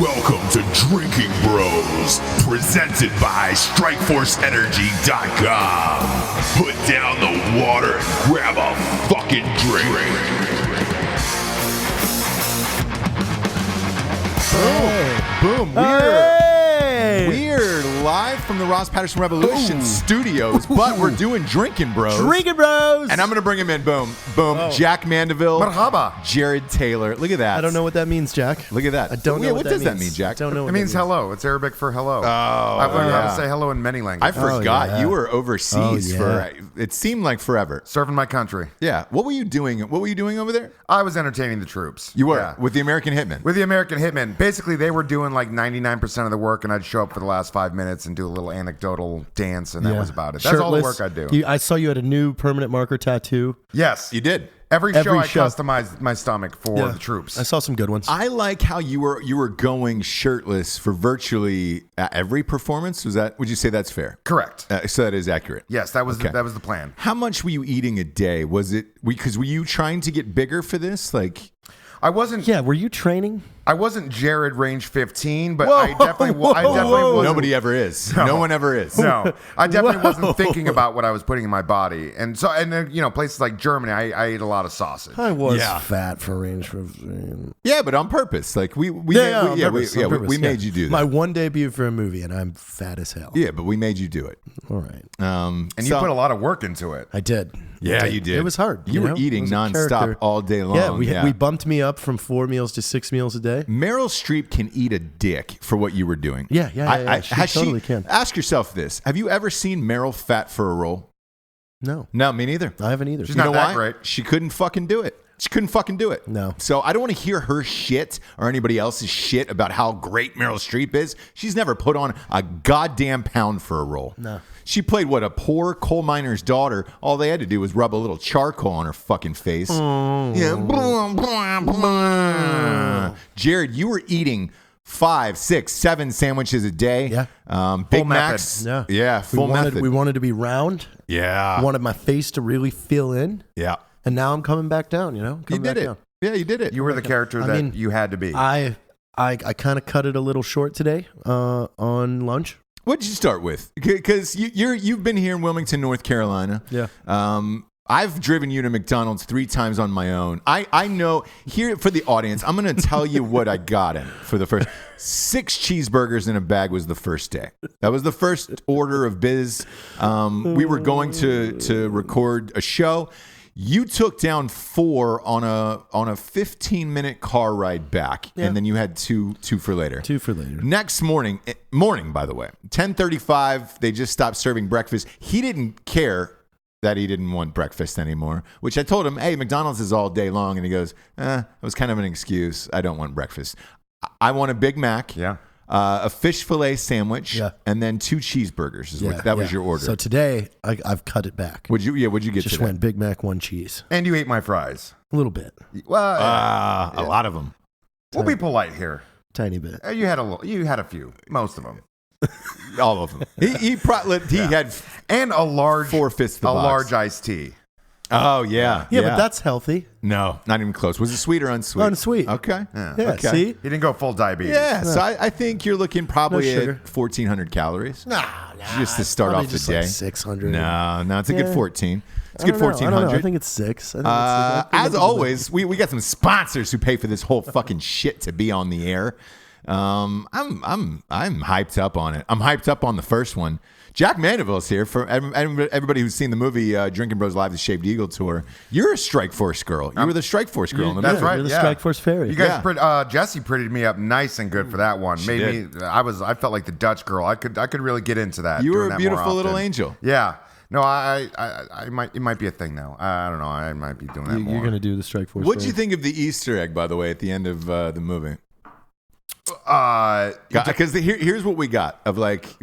Welcome to Drinking Bros, presented by StrikeForceEnergy.com. Put down the water and grab a fucking drink. Boom. We're live from the Ross Patterson Revolution studios, but we're doing Drinking Bros. Drinking Bros. And I'm going to bring him in. Boom. Jack Mandaville. Marhaba. Jarred Taylor. Look at that. I don't know what that means, Jack. Look at that. I don't know what does that mean, Jack? I don't know what It means hello. It's Arabic for hello. Oh, I've learned how to say hello in many I languages. forgot. You were overseas for, it seemed like forever. Serving my country. Yeah. What were you doing? What were you doing over there? I was entertaining the troops. You were? Yeah. With the American Hitmen? With the American Hitmen. Basically, they were doing like 99% of the work, and I'd show up for the last 5 minutes and do a little anecdotal dance, and that was about it. That's all the work I'd do. I saw you had a new permanent marker tattoo. Yes. You did. Every show I customized my stomach for the troops. I saw some good ones. I like how you were going shirtless for virtually every performance. Would you say that's fair? Correct. So that is accurate. Yes, that was the plan. How much were you eating a day? Was it because were you trying to get bigger for this? Like, I wasn't. Yeah, were you training? I wasn't Jared range 15, but I definitely wasn't. Nobody ever is. No one ever is. No, I definitely wasn't thinking about what I was putting in my body, and then places like Germany, I ate a lot of sausage. I was fat for range 15. Yeah, but on purpose. Like we made you do that. My one debut for a movie, and I'm fat as hell. Yeah, but we made you do it. All right. And you put a lot of work into it. I did. Yeah, you did. It was hard. You were eating nonstop all day long. Yeah, we bumped me up from 4 meals to 6 meals a day. Meryl Streep can eat a dick for what you were doing. Yeah. She totally can. Ask yourself this. Have you ever seen Meryl fat for a role? No, me neither. I haven't either. She's not that great. She couldn't fucking do it. No. So I don't want to hear her shit or anybody else's shit about how great Meryl Streep is. She's never put on a goddamn pound for a role. No. She played a poor coal miner's daughter. All they had to do was rub a little charcoal on her fucking face. Yeah. Jared, you were eating 5, 6, 7 sandwiches a day. Yeah. Big Macs. Yeah. Full method. We wanted to be round. Yeah. Wanted my face to really fill in. Yeah. And now I'm coming back down, You did it. Yeah, you did it. You were the character that you had to be. I kind of cut it a little short today on lunch. What'd you start with? Because you've been here in Wilmington, North Carolina. Yeah. I've driven you to McDonald's 3 times on my own. I know, here for the audience, I'm going to tell you what I got in for the first. 6 cheeseburgers in a bag was the first day. That was the first order of biz. We were going to record a show. You took down 4 on a 15-minute car ride back, and then you had two for later. 2 for later. Next morning, by the way, 10:35, they just stopped serving breakfast. He didn't care that he didn't want breakfast anymore, which I told him, hey, McDonald's is all day long, and he goes, it was kind of an excuse. I don't want breakfast. I want a Big Mac. Yeah. A fish fillet sandwich, and then 2 cheeseburgers. That was your order. So today I've cut it back. What'd you get? Just today? went Big Mac, 1 cheese. And you ate my fries. A little bit. Well, a lot of them. We'll be polite here. Tiny bit. You had a few. Most of them. All of them. He had and a large 4/5 the box. large iced tea. Oh yeah. Yeah, but that's healthy. No, not even close. Was it sweet or unsweet? Unsweet. Okay. Yeah. Okay. See? He didn't go full diabetes. Yeah. So I think you're looking probably No at sugar. 1,400 calories. Nah. Just to start off the just day. Like 600. No, it's a good 14. It's a good I don't know. 1,400. I think it's 6. As always, we got some sponsors who pay for this whole fucking shit to be on the air. I'm hyped up on it. I'm hyped up on the first one. Jack Mandaville's here. For everybody who's seen the movie Drinking Bros Live, the Shaved Eagle tour. You're a Strike Force girl. You were the Strike Force girl in the movie. That's right. You're the Strike Force fairy. You guys, Jesse prettied me up nice and good for that one. I felt like the Dutch girl. I could really get into that. You were doing a that beautiful more little often. angel. Yeah. No, it might be a thing now. I don't know. I might be doing that more. You're gonna do the Strike Force. What'd you think of the Easter egg, by the way, at the end of the movie? Because here's what we got of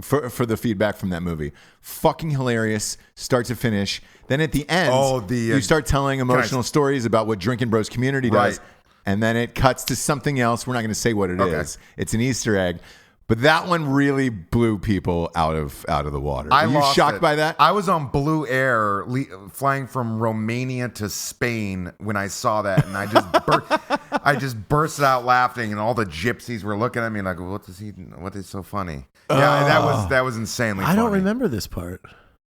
for the feedback from that movie. Fucking hilarious, start to finish. Then at the end, you start telling emotional stories about what Drinking Bros community does, and then it cuts to something else. We're not going to say what it is. It's an Easter egg. But that one really blew people out of the water. Are you shocked by that? I was on Blue Air flying from Romania to Spain when I saw that, and I just I just bursted out laughing, and all the gypsies were looking at me like, "What is so funny?" Yeah, that was insanely funny. I don't remember this part.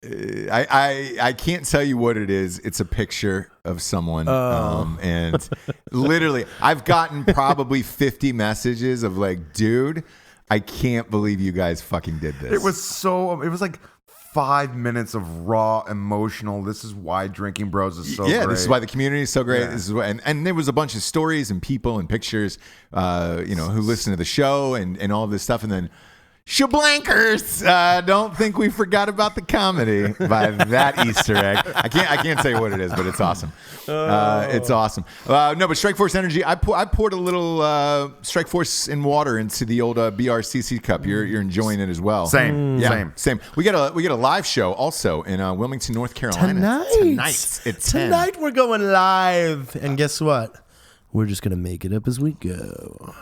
I can't tell you what it is. It's a picture of someone, and literally, I've gotten probably 50 messages of like, "Dude, I can't believe you guys fucking did this." It was like 5 minutes of raw emotional. This is why Drinking Bros is so great. This is why the community is so great. Yeah. This is why, and there was a bunch of stories and people and pictures, who listen to the show and all this stuff, and then. Shablankers! Don't think we forgot about the comedy by that Easter egg. I can't tell you what it is, but it's awesome. It's awesome. No, but Strike Force Energy. I poured a little Strike Force in water into the old BRCC cup. You're enjoying it as well. Same. We got a live show also in Wilmington, North Carolina tonight at 10. Tonight we're going live, and guess what? We're just gonna make it up as we go.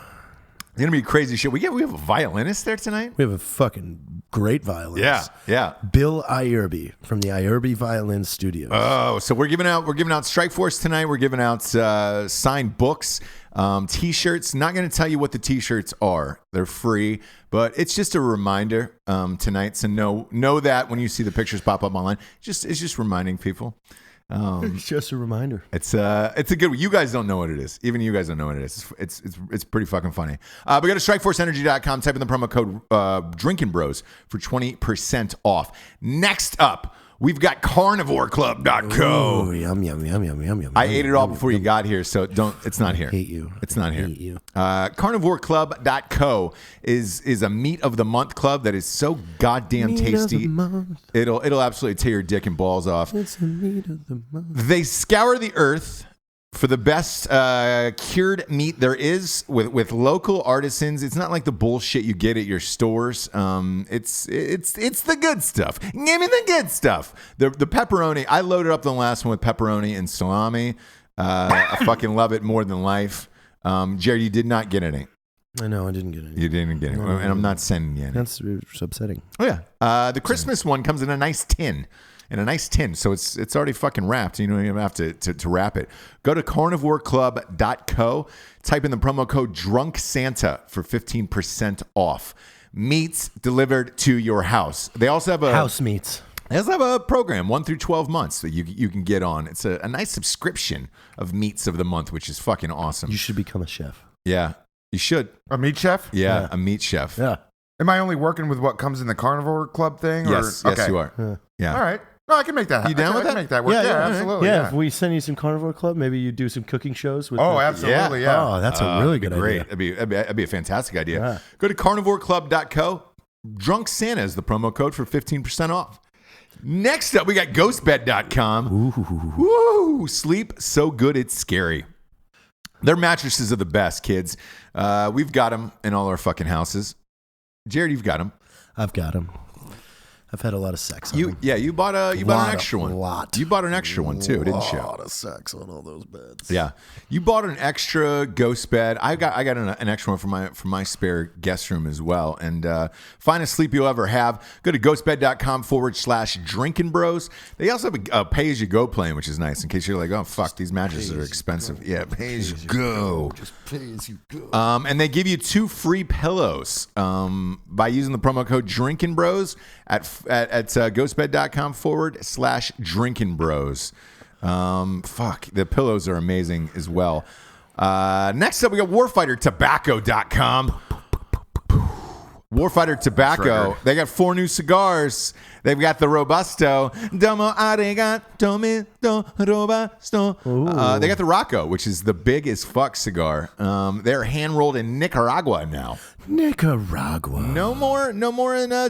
It's gonna be a crazy show. We have a violinist there tonight. We have a fucking great violinist. Yeah. Bill Ierby from the Ierby Violin Studios. Oh, so we're giving out Strike Force tonight. We're giving out signed books, T-shirts. Not going to tell you what the T-shirts are. They're free, but it's just a reminder tonight. So know that when you see the pictures pop up online, it's just reminding people. It's just a reminder. It's a good one. You guys don't know what it is. Even you guys don't know what it is. It's pretty fucking funny. But go to strikeforceenergy.com, type in the promo code Drinking Bros for 20% off. Next up, we've got carnivoreclub.co. Oh, yum. I ate it all before you got here, so it's not here. I hate you. It's not here. Hate you. Carnivoreclub.co is a meat of the month club that is so goddamn Meat tasty. of the month. It'll absolutely tear your dick and balls off. It's the meat of the month. They scour the earth for the best cured meat there is with local artisans. It's not like the bullshit you get at your stores. It's the good stuff. Give me the good stuff. The pepperoni. I loaded up the last one with pepperoni and salami. I fucking love it more than life. Jared, you did not get any. I know, I didn't get any. You didn't get any, and I'm not sending you any. That's upsetting. Oh yeah. The Christmas one comes in a nice tin. So it's already fucking wrapped. You don't even have to wrap it. Go to carnivoreclub.co. Type in the promo code Drunk Santa for 15% off. Meats delivered to your house. They also have House meats. They also have a program 1 through 12 months that you can get on. It's a nice subscription of meats of the month, which is fucking awesome. You should become a chef. Yeah, you should. A meat chef? Yeah, a meat chef. Yeah. Am I only working with what comes in the Carnivore Club thing? Yes, Okay. you are. Yeah. All right. No, I can make that happen. You down with I can that? make that work. Yeah, absolutely. Yeah, if we send you some Carnivore Club, maybe you do some cooking shows with Absolutely, yeah. Oh, that's a really good great. idea. That'd be a fantastic idea. Yeah. Go to carnivoreclub.co. Drunk Santa is the promo code for 15% off. Next up, we got ghostbed.com. Woo! Sleep so good it's scary. Their mattresses are the best, kids. We've got them in all our fucking houses. Jared, you've got them. I've got them. I've had a lot of sex on them. You bought an extra one. Lot. You bought an extra one too, didn't you? A lot of sex on all those beds. Yeah, you bought an extra ghost bed. I got an extra one for my spare guest room as well. And finest sleep you'll ever have. Go to ghostbed.com/drinking bros. They also have a pay as you go plan, which is nice in case you're like, oh fuck, these mattresses are expensive. Yeah, pay as you go. Just pay as you go. And they give you 2 free pillows by using the promo code Drinking Bros at ghostbed.com/drinking bros. Fuck, the pillows are amazing as well. Next up, we got warfightertobacco.com. Warfighter Tobacco. They got 4 new cigars. They've got the Robusto. Domo arigato mi do Robusto. They got the Rocco, which is the big as fuck cigar. They're hand rolled in Nicaragua now. Nicaragua. No more in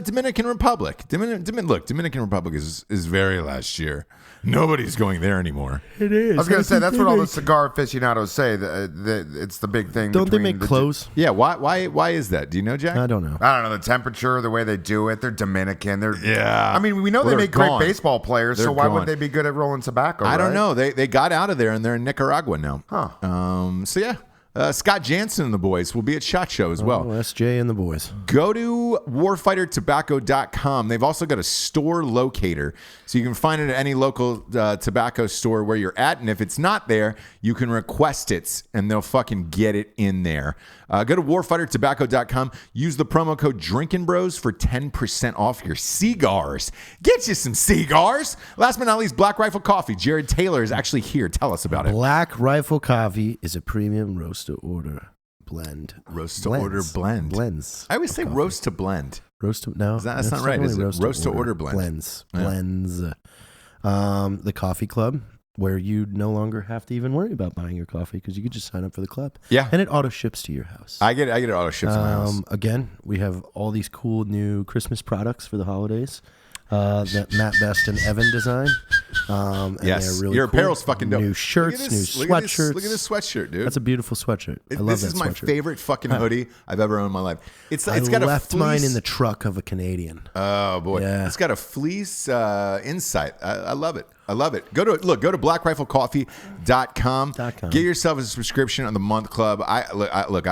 Dominican Republic. Dominican Republic is very last year. Nobody's going there anymore. It is. I was going to say, that's what all the cigar aficionados say. It's the big thing. Don't they make clothes? Yeah. Why is that? Do you know, Jack? I don't know. I don't know. The temperature, the way they do it. They're Dominican. Yeah. I mean, we know they They're make gone. great baseball players, They're so why gone. would they be good at rolling tobacco? I don't right? know. They got out of there and they're in Nicaragua now. Huh. So yeah. Scott Jansen and the boys will be at SHOT Show as well. SJ and the boys. Go to to warfightertobacco.com. They've also got a store locator, so you can find it at any local tobacco store where you're at. And if it's not there, you can request it, and they'll fucking get it in there. Go to warfightertobacco.com. Use the promo code Drinkin' Bros for 10% off your cigars. Get you some cigars. Last but not least, Black Rifle Coffee. Jarred Taylor is actually here. Tell us about it. Black Rifle Coffee is a premium roast to order blend. Roast to order blend. Blends. I always say roast to blend. Roast to no. That's not right, is it? Roast to order blend. Blends. Yeah. Blends. The coffee club, where you no longer have to even worry about buying your coffee because you could just sign up for the club. Yeah. And it auto ships to your house. I get it auto ships to my house. Again, we have all these cool new Christmas products for the holidays that Matt Best and Evan design. And Yes. they're really Your cool. apparel's fucking dope. New shirts, new sweatshirts. Look at this sweatshirt, dude. That's a beautiful sweatshirt. I love This that is my sweatshirt. favorite fucking hoodie I've ever owned in my life. It's I got left a fleece. mine in the truck of a Canadian. Oh boy, Yeah. It's got a fleece insight. I love it. I love it. Go to blackriflecoffee.com. Get yourself a subscription on the month club. I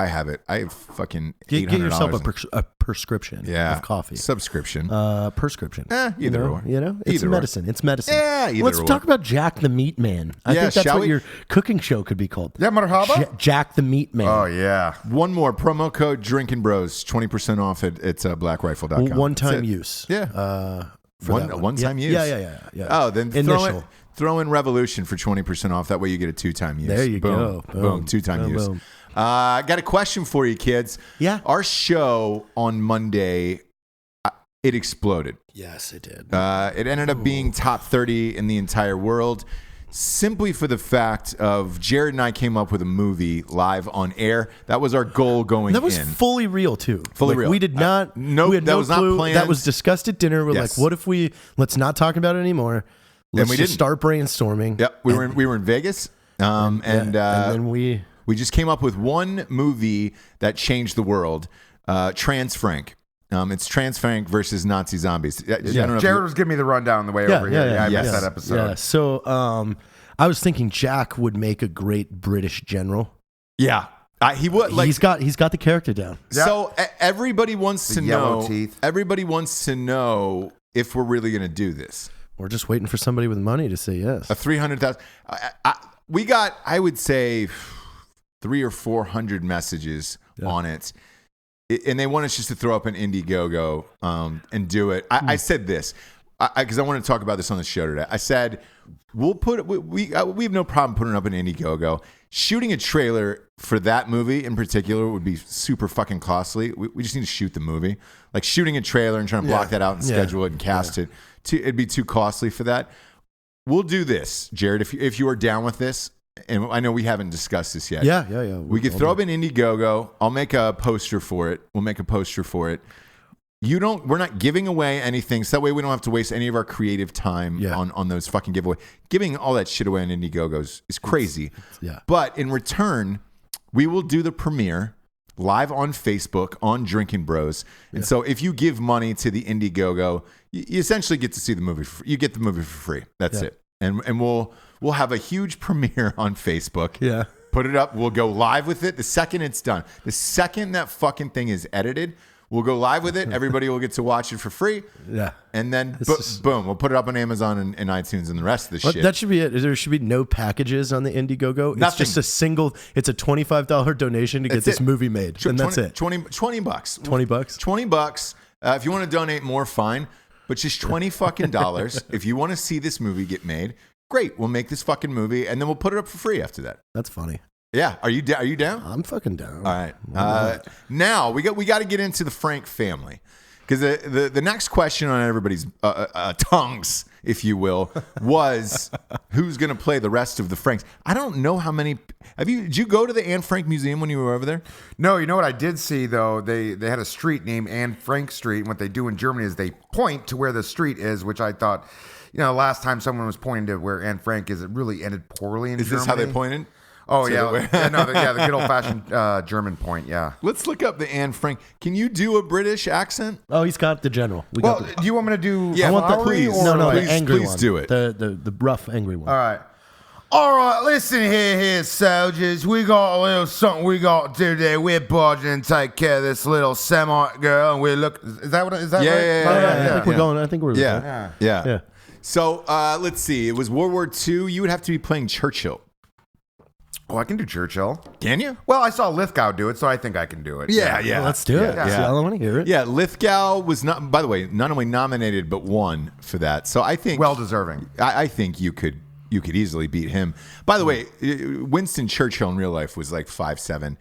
have it. I have fucking $800. Get yourself a prescription of coffee. Subscription. Prescription. Either or. It's Either or. medicine. It's medicine. Yeah, either Let's or. talk about Jack the Meat Man. I think that's shall what we? your cooking show could be called. Yeah, marhaba. Jack the Meat Man. Oh yeah. One more promo code Drinkin' Bros, 20% off at blackrifle.com. One-time use. Yeah. For that one-time use. Yeah. Oh, then Initial. throw in Revolution for 20% off. That way you get a 2-time use. There you go. Boom. 2-time Boom, use. boom. I got a question for you, kids. Yeah. Our show on Monday, it exploded. Yes, it did. It ended up being top 30 in the entire world, simply for the fact of Jarred and I came up with a movie live on air. That was our goal going in. That was fully real too. Fully real. We did not. Nope, we had that no was not clue. planned. That was discussed at dinner. We're Yes. like, what if let's not talk about it anymore. Let's we just didn't. start brainstorming. Yep, we were in Vegas, and then we just came up with one movie that changed the world. Trans Frank. It's Trans Frank versus Nazi zombies. I don't know if Jarred was giving me the rundown on the way over here. I missed that episode. Yeah. So I was thinking Jack would make a great British general. Yeah, he would. Like, he's got the character down. So everybody wants to yellow know. teeth. Everybody wants to know if we're really going to do this. We're just waiting for somebody with money to say yes. A 300,000. We got, I would say, 300 or 400 messages on it. And they want us just to throw up an Indiegogo and do it. I said this because I want to talk about this on the show today. I said we have no problem putting up an Indiegogo. Shooting a trailer for that movie in particular would be super fucking costly. We just need to shoot the movie. Like shooting a trailer and trying to block that out and schedule it and cast it. It'd be too costly for that. We'll do this, Jarred, if you are down with this. And I know we haven't discussed this yet. Yeah. We could throw up an Indiegogo. I'll make a poster for it. We'll make a poster for it. We're not giving away anything, so that way we don't have to waste any of our creative time on those fucking giveaways. Giving all that shit away on Indiegogos is crazy. But in return, we will do the premiere live on Facebook on Drinkin' Bros. And so if you give money to the Indiegogo, you essentially get to see the movie. You get the movie for free. That's it. And we'll have a huge premiere on Facebook. Yeah. Put it up. We'll go live with it the second it's done. The second that fucking thing is edited, we'll go live with it. Everybody will get to watch it for free. Yeah. And then boom, we'll put it up on Amazon and iTunes and the rest of the shit. That should be it. There should be no packages on the Indiegogo. Nothing. It's just it's a $25 donation to get this movie made. And that's it. $20. $20? $20. If you want to donate more, fine. But just $20 fucking dollars. If you want to see this movie get made, great. We'll make this fucking movie and then we'll put it up for free after that. That's funny. Yeah. Are you down? I'm fucking down. All right. Now we got to get into the Frank family, because the next question on everybody's tongues, if you will, was who's going to play the rest of the Franks. I don't know how many. Did you go to the Anne Frank Museum when you were over there? No, you know what I did see though? They had a street named Anne Frank Street, and what they do in Germany is they point to where the street is, which I thought, last time someone was pointing to where Anne Frank is, it really ended poorly in Germany. Is this how they pointed? Oh, the good old-fashioned German point, yeah. Let's look up the Anne Frank. Can you do a British accent? Oh, he's got the general. Do you want me to do? Yeah, I want the please. the angry please one. do it. The rough angry one. All right. All right, listen here, soldiers. We got a little something we got to do today. We're barging and take care of this little Semite girl, and we're looking. Is that what? Is that Yeah, right? yeah, I think we're going. I think we're Yeah. So let's see. It was World War II. You would have to be playing Churchill. Oh, I can do Churchill. Can you? Well, I saw Lithgow do it, so I think I can do it. Yeah. Let's do it. Yeah. I want to hear it. Yeah, Lithgow was not. By the way, not only nominated but won for that. So I think Well deserving. I think you could easily beat him. By the way, Winston Churchill in real life was like 5'7".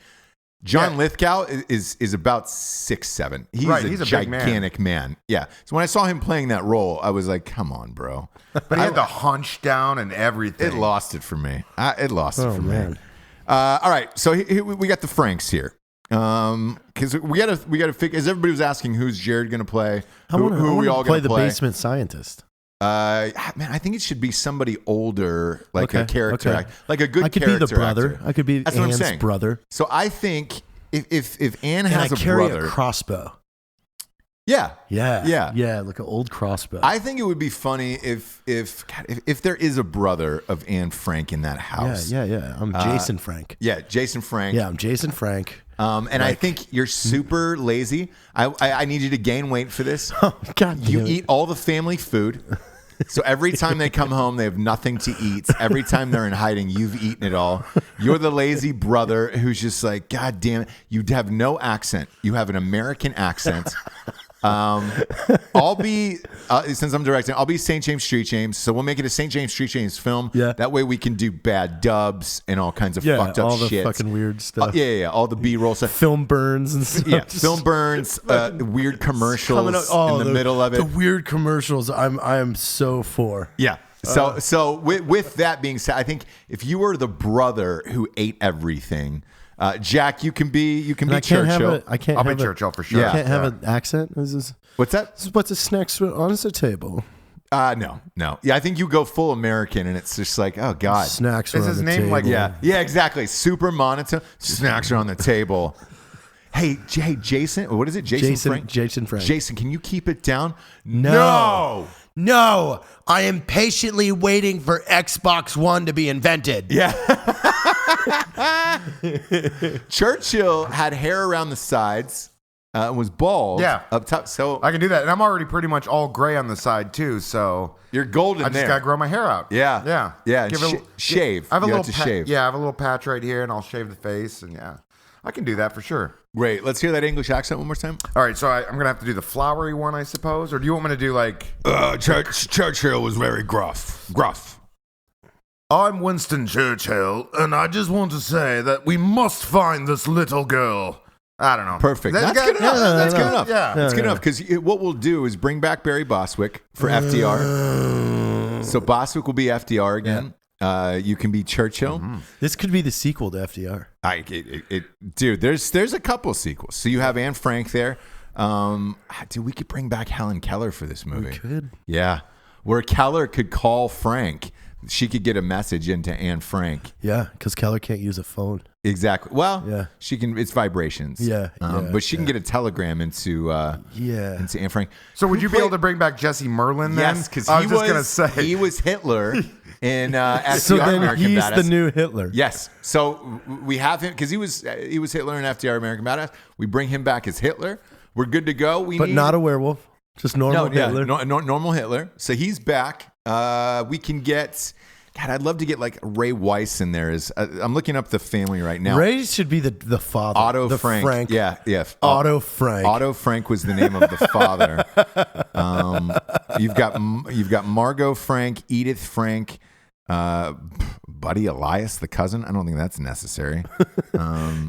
John Lithgow is about 6'7". He's a big gigantic man. Yeah. So when I saw him playing that role, I was like, come on, bro. But he had the hunch down and everything. It lost it for me. It lost it for man. me. All right. So we got the Franks here. Because we gotta figure. As everybody was asking, who's Jared gonna play? Who are we all play gonna the play? basement scientist. Man, I think it should be somebody older, like a character, okay. like a good. I could character be the brother. actor. I could be That's what I'm Anne's saying. brother. So I think if Anne And has I a carry brother, a crossbow. yeah, Yeah, like an old crossbow. I think it would be funny if there is a brother of Anne Frank in that house. Yeah. I'm Jason Frank. Yeah, Jason Frank. Yeah, I'm Jason Frank. And I think you're super lazy. I need you to gain weight for this. Oh, God damn You it. eat all the family food. So every time they come home, they have nothing to eat. Every time they're in hiding, you've eaten it all. You're the lazy brother who's just like, God damn it. You have no accent. You have an American accent. I'll be, since I'm directing, I'll be St. James Street James. So we'll make it a St. James Street James film. Yeah. That way we can do bad dubs and all kinds of fucked up all the shit. fucking weird stuff. Yeah. All the B-roll stuff. Film burns and stuff. Yeah, Just film burns, weird commercials coming up- in the middle of it. The weird commercials. I am so for. Yeah. So with that being said, I think if you were the brother who ate everything, Jack, you can be Churchill. I'll be Churchill for sure. Yeah. I can't have an accent. This is What's that? what's the snacks on the table. No. Yeah, I think you go full American, and it's just like, oh God. Snacks. Is are his on the name table. like- Yeah, exactly. Super monotone. Snacks are on the table. Hey, Jason. What is it? Jason Frank. Jason Frank. Jason, can you keep it down? No. I am patiently waiting for Xbox One to be invented. Yeah. Churchill had hair around the sides, was bald up top. So I can do that. And I'm already pretty much all gray on the side, too. So you're golden I just there. got to grow my hair out. Yeah. Give it a- shave. I have a You little have to shave. Yeah, I have a little patch right here, and I'll shave the face. And yeah, I can do that for sure. Great. Let's hear that English accent one more time. All right, so I'm going to have to do the flowery one, I suppose. Or do you want me to do like... Churchill was very gruff. I'm Winston Churchill, and I just want to say that we must find this little girl. I don't know. Perfect. That's good enough. That's good enough. Yeah. That's good enough because what we'll do is bring back Barry Bostwick for FDR. So Bostwick will be FDR again. You can be Churchill. Mm-hmm. This could be the sequel to FDR. Dude, there's a couple sequels. So you have Anne Frank there. Dude, we could bring back Helen Keller for this movie. We could. Yeah, where Keller could call Frank. She could get a message into Anne Frank. Yeah, because Keller can't use a phone. Exactly. Well, Yeah. she can. It's vibrations. Yeah, but she can get a telegram into into Anne Frank. So would you be able to bring back Jesse Merlin then? Yes, because I was just going to say. he was Hitler in FDR So then American he's Badass. the new Hitler. Yes. So we have him because he was Hitler in FDR American Badass. We bring him back as Hitler. We're good to go. But not a werewolf. Just normal Hitler. Normal Hitler. So he's back. We can get. God, I'd love to get like Ray Weiss in there. I'm looking up the family right now. Ray should be the father. Otto the Frank. Yeah. Otto Frank. Otto Frank was the name of the father. You've got Margot Frank, Edith Frank, Buddy Elias, the cousin. I don't think that's necessary.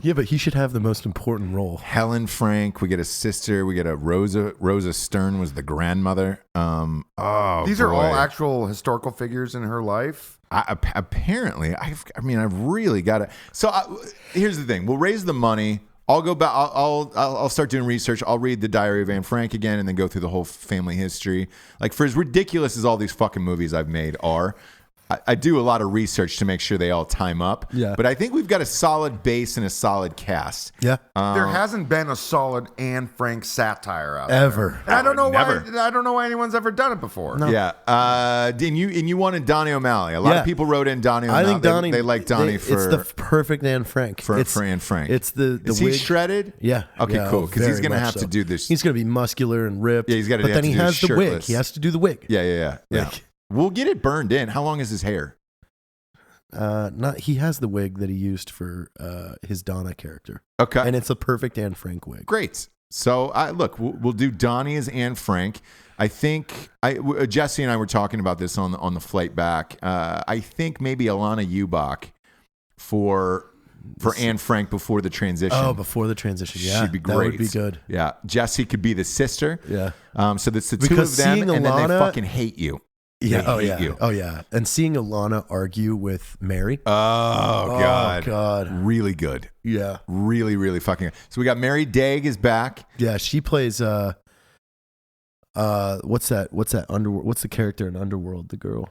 Yeah, but he should have the most important role. Helen Frank. We get a sister. We get a Rosa. Rosa Stern was the grandmother. These are all actual historical figures in her life. Apparently, I've really got to. So here's the thing: we'll raise the money. I'll go back. I'll start doing research. I'll read the Diary of Anne Frank again, and then go through the whole family history. Like, for as ridiculous as all these fucking movies I've made are, I do a lot of research to make sure they all time up. Yeah. But I think we've got a solid base and a solid cast. Yeah. There hasn't been a solid Anne Frank satire out Ever. there. And I don't know Never. why. I don't know why anyone's ever done it before. No. Yeah. And you wanted Donnie O'Malley. A lot Yeah. of people wrote in Donnie O'Malley. I think Donnie. They like Donnie It's the perfect Anne Frank. for Anne Frank. It's the Is wig. he shredded? Yeah. Okay, Yeah, cool. Because he's very going to much have so. to do this. He's going to be muscular and ripped. Yeah, he's gotta But have then to he do has this the wig. shirtless. He has to do the wig. Yeah. Like- We'll get it burned in. How long is his hair? He has the wig that he used for his Donna character, Okay. and it's a perfect Anne Frank wig. Great. So, look, we'll do Donnie as Anne Frank. I think Jesse and I were talking about this on the flight back. I think maybe Alana Ubach for Anne Frank before the transition. Oh, before the transition, yeah, she'd be great. That would be good. Yeah, Jesse could be the sister. Yeah. So that's the two Because of them, seeing and then they Alana- fucking hate you. Yeah. They Oh hate yeah. you. Oh yeah. And seeing Alana argue with Mary. Oh God. Oh God. Really good. Yeah. Really, really fucking good. So we got Mary Daig is back. Yeah. She plays. What's that? What's that? Underworld. What's the character in Underworld? The girl.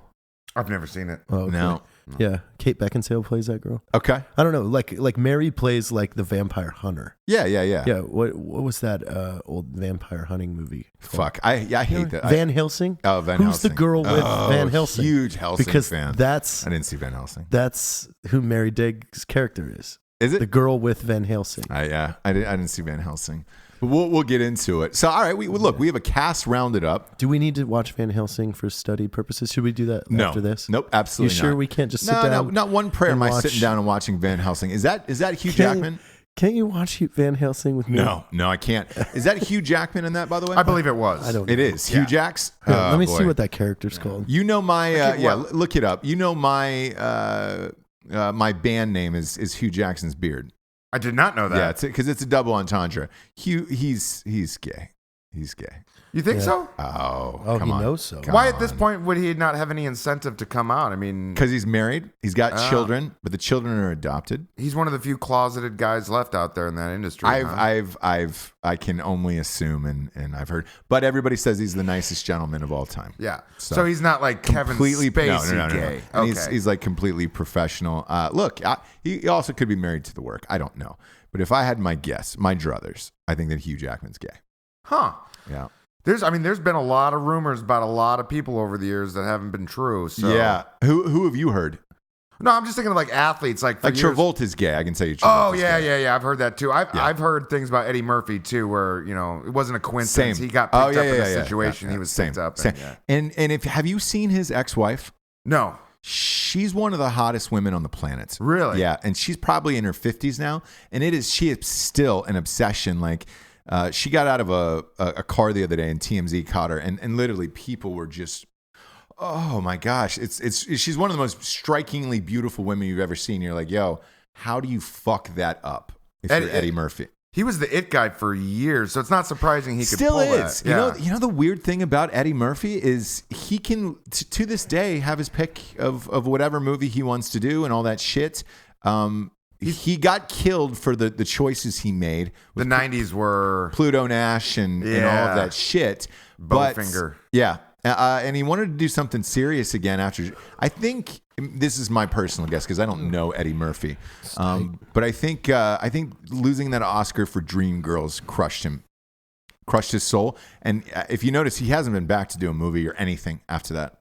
I've never seen it. Oh, okay. No. Yeah. Kate Beckinsale plays that girl. Okay. I don't know. Like Mary plays like the vampire hunter. Yeah. Yeah. What was that old vampire hunting movie? Fuck. I hate that. Van Helsing. Oh, Van Who's Helsing. the girl with Van Helsing? Huge Helsing Because fan. that's I didn't see Van Helsing. that's who Mary Daig's character is. Is it? The girl with Van Helsing. I didn't see Van Helsing. But we'll get into it. So all right, we have a cast rounded up. Do we need to watch Van Helsing for study purposes? Should we do that No. after this? Nope, absolutely You sure not. we can't just sit No, down? not one prayer am I and sitting watch- down and watching Van Helsing. Is that Hugh Can't- Jackman? Can't you watch Van Helsing with me? No, I can't. Is that Hugh Jackman in that, by the way? I believe it was. I don't. It is. Yeah. Hugh Jacks? Here, Oh, let me see boy. what that character's called. You know my what? look it up. You know my my band name is Hugh Jackson's beard. I did not know that. Yeah, because it's a double entendre. Hugh, he's gay. He's gay. You think Yeah. so? Oh, come he on. knows so. Come Why at this on. point would he not have any incentive to come out? I mean, Because he's married. He's got children, but the children are adopted. he's one of the few closeted guys left out there in that industry. huh? I can only assume, and I've heard, but everybody says he's the nicest gentleman of all time. Yeah. So- So, he's not like Kevin Spacey gay. And Okay. he's like completely professional. Look, he also could be married to the work. I don't know, but if I had my guess, my druthers, I think that Hugh Jackman's gay. Huh. Yeah. There's been a lot of rumors about a lot of people over the years that haven't been true. So Yeah. Who have you heard? No, I'm just thinking of like athletes, like for Like years. Travolta's gay. I can tell you. Oh Travolta's yeah, gay. yeah. I've heard that too. I've heard things about Eddie Murphy too, where it wasn't a coincidence. Same. He got picked up in a yeah. situation. He was same. picked up. Same. And, yeah. And if have you seen his ex-wife? No, She's one of the hottest women on the planet. Really? Yeah, and she's probably in her 50s now, and she is still an obsession. Like, she got out of a car the other day, and TMZ caught her, and literally people were just, oh my gosh, she's one of the most strikingly beautiful women you've ever seen. You're like, yo, how do you fuck that up if you're Eddie Murphy? he was the it guy for years, so it's not surprising he could Still pull is. that. Yeah. You know the weird thing about Eddie Murphy is he can to this day have his pick of whatever movie he wants to do and all that shit. He got killed for the choices he made. The 90s were Pluto Nash and all Yeah. of that shit. Bowfinger. Yeah. And he wanted to do something serious again after. I think this is my personal guess because I don't know Eddie Murphy, but I think losing that Oscar for Dreamgirls crushed his soul. And if you notice, he hasn't been back to do a movie or anything after that.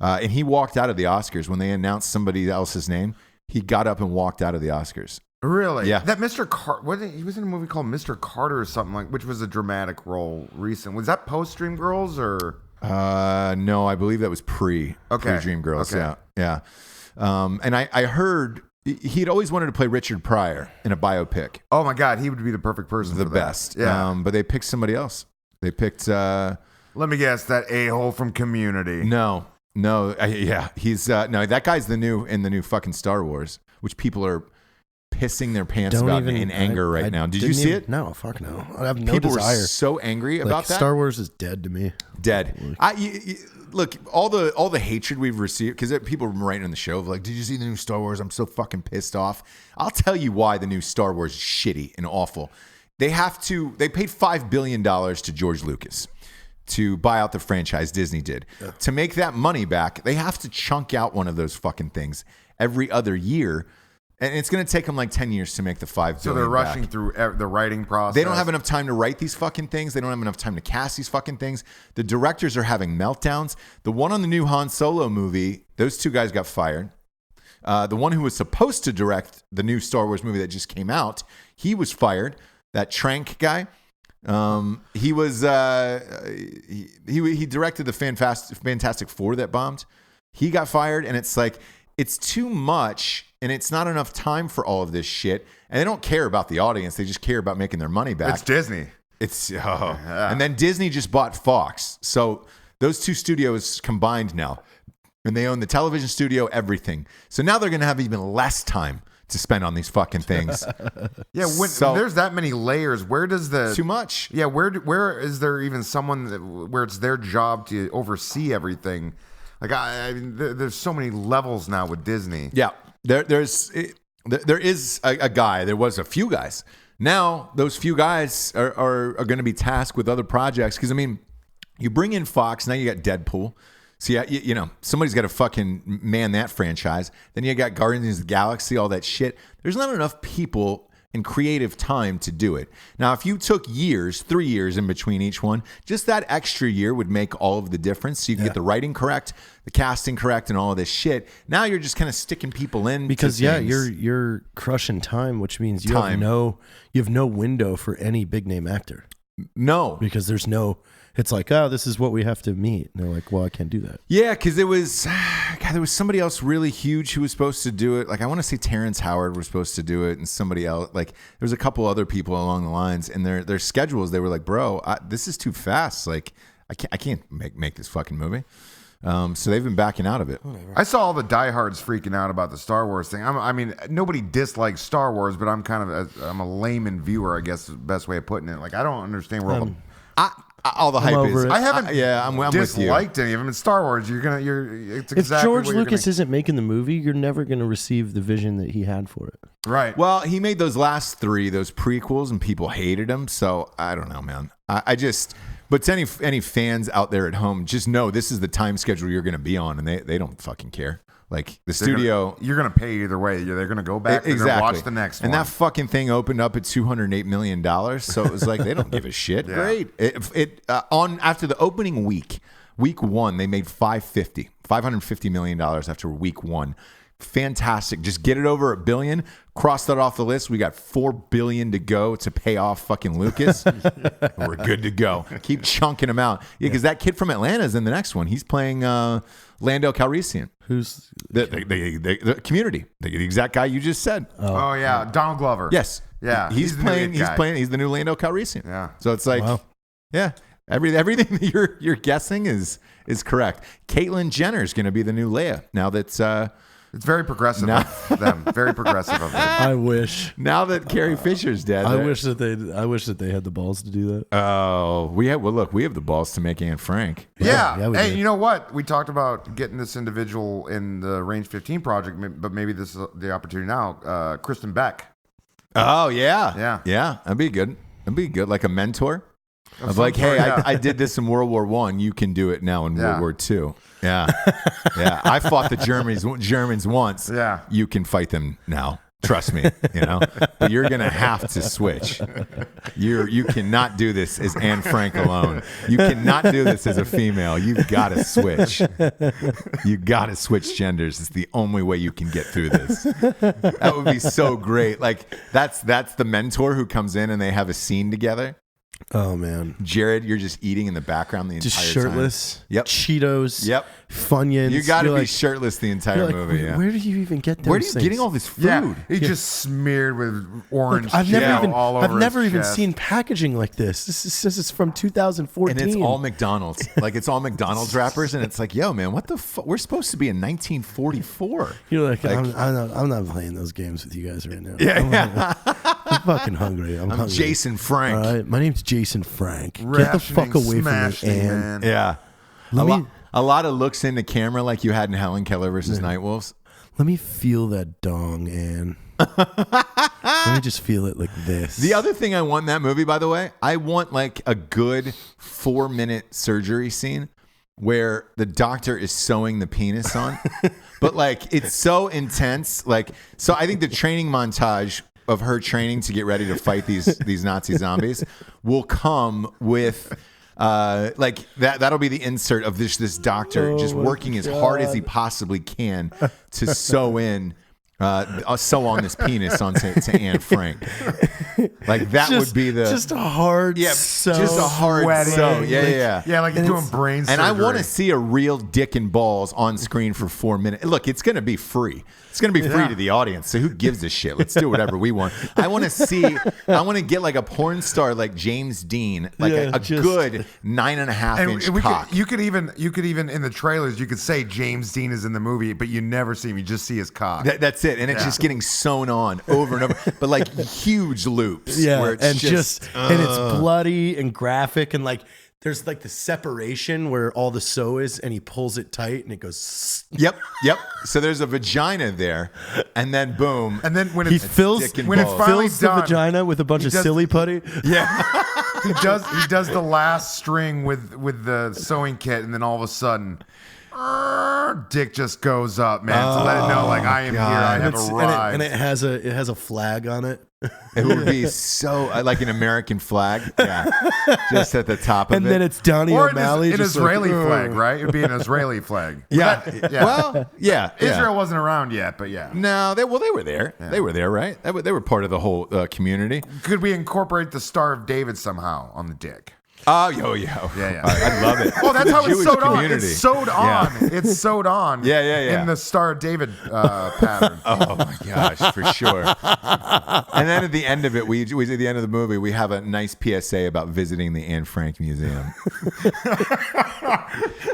And he walked out of the Oscars when they announced somebody else's name. He got up and walked out of the Oscars. Really? Yeah. That Mr. Carter, he was in a movie called Mr. Carter or something like, which was a dramatic role recent. Was that post Dreamgirls or? No, I believe that was pre Dreamgirls. Okay. Yeah. And I heard he'd always wanted to play Richard Pryor in a biopic. Oh my God, he would be the perfect person. The for best. That. Yeah. But they picked somebody else. They picked. Let me guess, that a-hole from Community. No. He's no. That guy's in the new fucking Star Wars, which people are pissing their pants about in anger right now. Did you see it? No, fuck no. I have no People desire. were so angry about that. Star Wars is dead to me. Dead. Look, all the hatred we've received because people were writing on the show of like, did you see the new Star Wars? I'm so fucking pissed off. I'll tell you why the new Star Wars is shitty and awful. They paid $5 billion to George Lucas. to buy out the franchise. Disney did. To make that money back, they have to chunk out one of those fucking things every other year. And it's going to take them like 10 years to make the $5 billion. So they're rushing through the writing process. They don't have enough time to write these fucking things. They don't have enough time to cast these fucking things. The directors are having meltdowns. The one on the new Han Solo movie, those two guys got fired. The one who was supposed to direct the new Star Wars movie that just came out, he was fired. That Trank guy. He was he directed the Fantastic Four that bombed. He got fired, and it's like it's too much, and it's not enough time for all of this shit. And they don't care about the audience; they just care about making their money back. It's Disney. And then Disney just bought Fox, so those two studios combined now, and they own the television studio, everything. So now they're going to have even less time to spend on these fucking things. Yeah, when there's that many layers, where does too much? Yeah, where is there even someone where it's their job to oversee everything? Like I mean, there's so many levels now with Disney. Yeah, there is a guy. There was a few guys. Now those few guys are going to be tasked with other projects because I mean, you bring in Fox. Now you got Deadpool. So yeah, you know, somebody's got to fucking man that franchise. Then you got Guardians of the Galaxy, all that shit. There's not enough people and creative time to do it. Now, if you took 3 years in between each one, just that extra year would make all of the difference. So you can get the writing correct, the casting correct, and all of this shit. Now you're just kind of sticking people in because you're crushing time, which means you have no window for any big name actor. No, because there's no. It's like, oh, this is what we have to meet. And they're like, well, I can't do that. Yeah, because there was somebody else really huge who was supposed to do it. Like, I want to say Terrence Howard was supposed to do it, and somebody else. Like, there was a couple other people along the lines, and their schedules. They were like, bro, this is too fast. Like, I can't make this fucking movie. So they've been backing out of it. Whatever. I saw all the diehards freaking out about the Star Wars thing. I mean, nobody dislikes Star Wars, but I'm I'm a layman viewer, I guess, is the best way of putting it. Like, I don't understand where all the hype is. I haven't I'm with you. disliked any of them. In Star Wars, it's exactly if George what you're Lucas isn't making the movie, you're never going to receive the vision that he had for it. right. Well, he made those last 3, those prequels, and people hated him. So I don't know, man. But to any fans out there at home, just know this is the time schedule you're going to be on, and they don't fucking care. Like the studio, you're going to pay either way. They're going to go back. They're going to watch the next one. And that fucking thing opened up at $208 million. So it was like, they don't give a shit. Yeah. Great. After the opening week 1, they made $550 million after week 1. Fantastic. Just get it over $1 billion. Cross that off the list. We got $4 billion to go to pay off fucking Lucas. We're good to go. Keep chunking them out. Yeah, because that kid from Atlanta is in the next one. He's playing Lando Calrissian. Who's the Community? The exact guy you just said. Oh yeah, Donald Glover. Yes. Yeah. He's playing. He's the new Lando Calrissian. Yeah. So it's like, wow. Yeah, everything that you're guessing is correct. Caitlyn Jenner is going to be the new Leia now that. It's very progressive of them. Very progressive of them. I wish. Now that Carrie Fisher's dead. I wish that they had the balls to do that. Oh, we have the balls to make Anne Frank. Yeah. we Hey, did. you know what? We talked about getting this individual in the Range 15 project, but maybe this is the opportunity now. Kristen Beck. Oh yeah. Yeah. Yeah. That'd be good. Like a mentor. Of some like, sort, hey, yeah. I did this in World War I. You can do it now in Yeah. World War II. Yeah. Yeah. I fought the Germans once. Yeah. You can fight them now. Trust me, But you're gonna have to switch. You cannot do this as Anne Frank alone. You cannot do this as a female. You've got to switch. You got to switch genders. It's the only way you can get through this. That would be so great. Like that's the mentor who comes in and they have a scene together. Oh man, Jared, you're just eating in the background the entire just shirtless. time. Yep. Cheetos. Yep. Funyuns. You got to You're be like- shirtless the entire you're like, movie. Yeah. Where do you even get those Where are you things? getting all this food? Yeah. He just smeared with orange I've gel never even all over I've never his even chest. seen packaging like this. This is from 2014. And it's all McDonald's. Like it's all McDonald's wrappers, and it's like, yo, man, what the fuck? We're supposed to be in 1944. You're like, I'm not playing those games with you guys right now. Yeah. I'm fucking hungry. I'm hungry. Jason Frank. All right, my name's Jason Frank. Get the Rationing, fuck away from me, smashing, Ann. man. Yeah. Let me A lot of looks into camera like you had in Helen Keller versus Nightwolves. let me feel that dong, Ann. Let me just feel it like this. The other thing I want in that movie, by the way, I want like a good 4-minute surgery scene where the doctor is sewing the penis on, but like it's so intense. Like, so I think the training montage of her training to get ready to fight these Nazi zombies will come with like that'll be the insert of this doctor just working as hard as he possibly can to sew on this penis onto Anne Frank. Like that would be just a hard sew. Just a hard sew. Yeah, like you're doing brain surgery. And I want to see a real dick and balls on screen for 4 minutes. Look, it's going to be free. It's going to be free to the audience. So who gives a shit? Let's do whatever we want. I want to get like a porn star like James Dean, like a good 9.5-inch cock. You could even in the trailers you could say James Dean is in the movie, but you never see him. You just see his cock. That's it. And it's just getting sewn on over and over, but like huge loops. Yeah, where it's and and it's bloody and graphic, and like there's like the separation where all the sew is, and he pulls it tight, and it goes. Yep. So there's a vagina there, and then boom, and then when he it's fills dick and when it balls. fills the Done, vagina with a bunch of silly putty. Yeah. he does the last string with the sewing kit, and then all of a sudden, dick just goes up, man, to let it know like I am here. I have arrived. And it has a flag on it. It would be so like an American flag, just at the top of and it. then it's Donnie Or O'Malley, an just Israeli like, flag, right? It'd be an Israeli flag. yeah. Well, yeah. Israel wasn't around yet, but yeah. No, they were there. Yeah. They were there, right? They were part of the whole community. Could we incorporate the Star of David somehow on the dick? Oh, yeah. I love it. Oh, that's how it's Jewish sewed on. community. It's sewed on. It's sewed on. Yeah. In the Star of David pattern. Oh my gosh, for sure. And then at the end of it, we at the end of the movie, we have a nice PSA about visiting the Anne Frank Museum.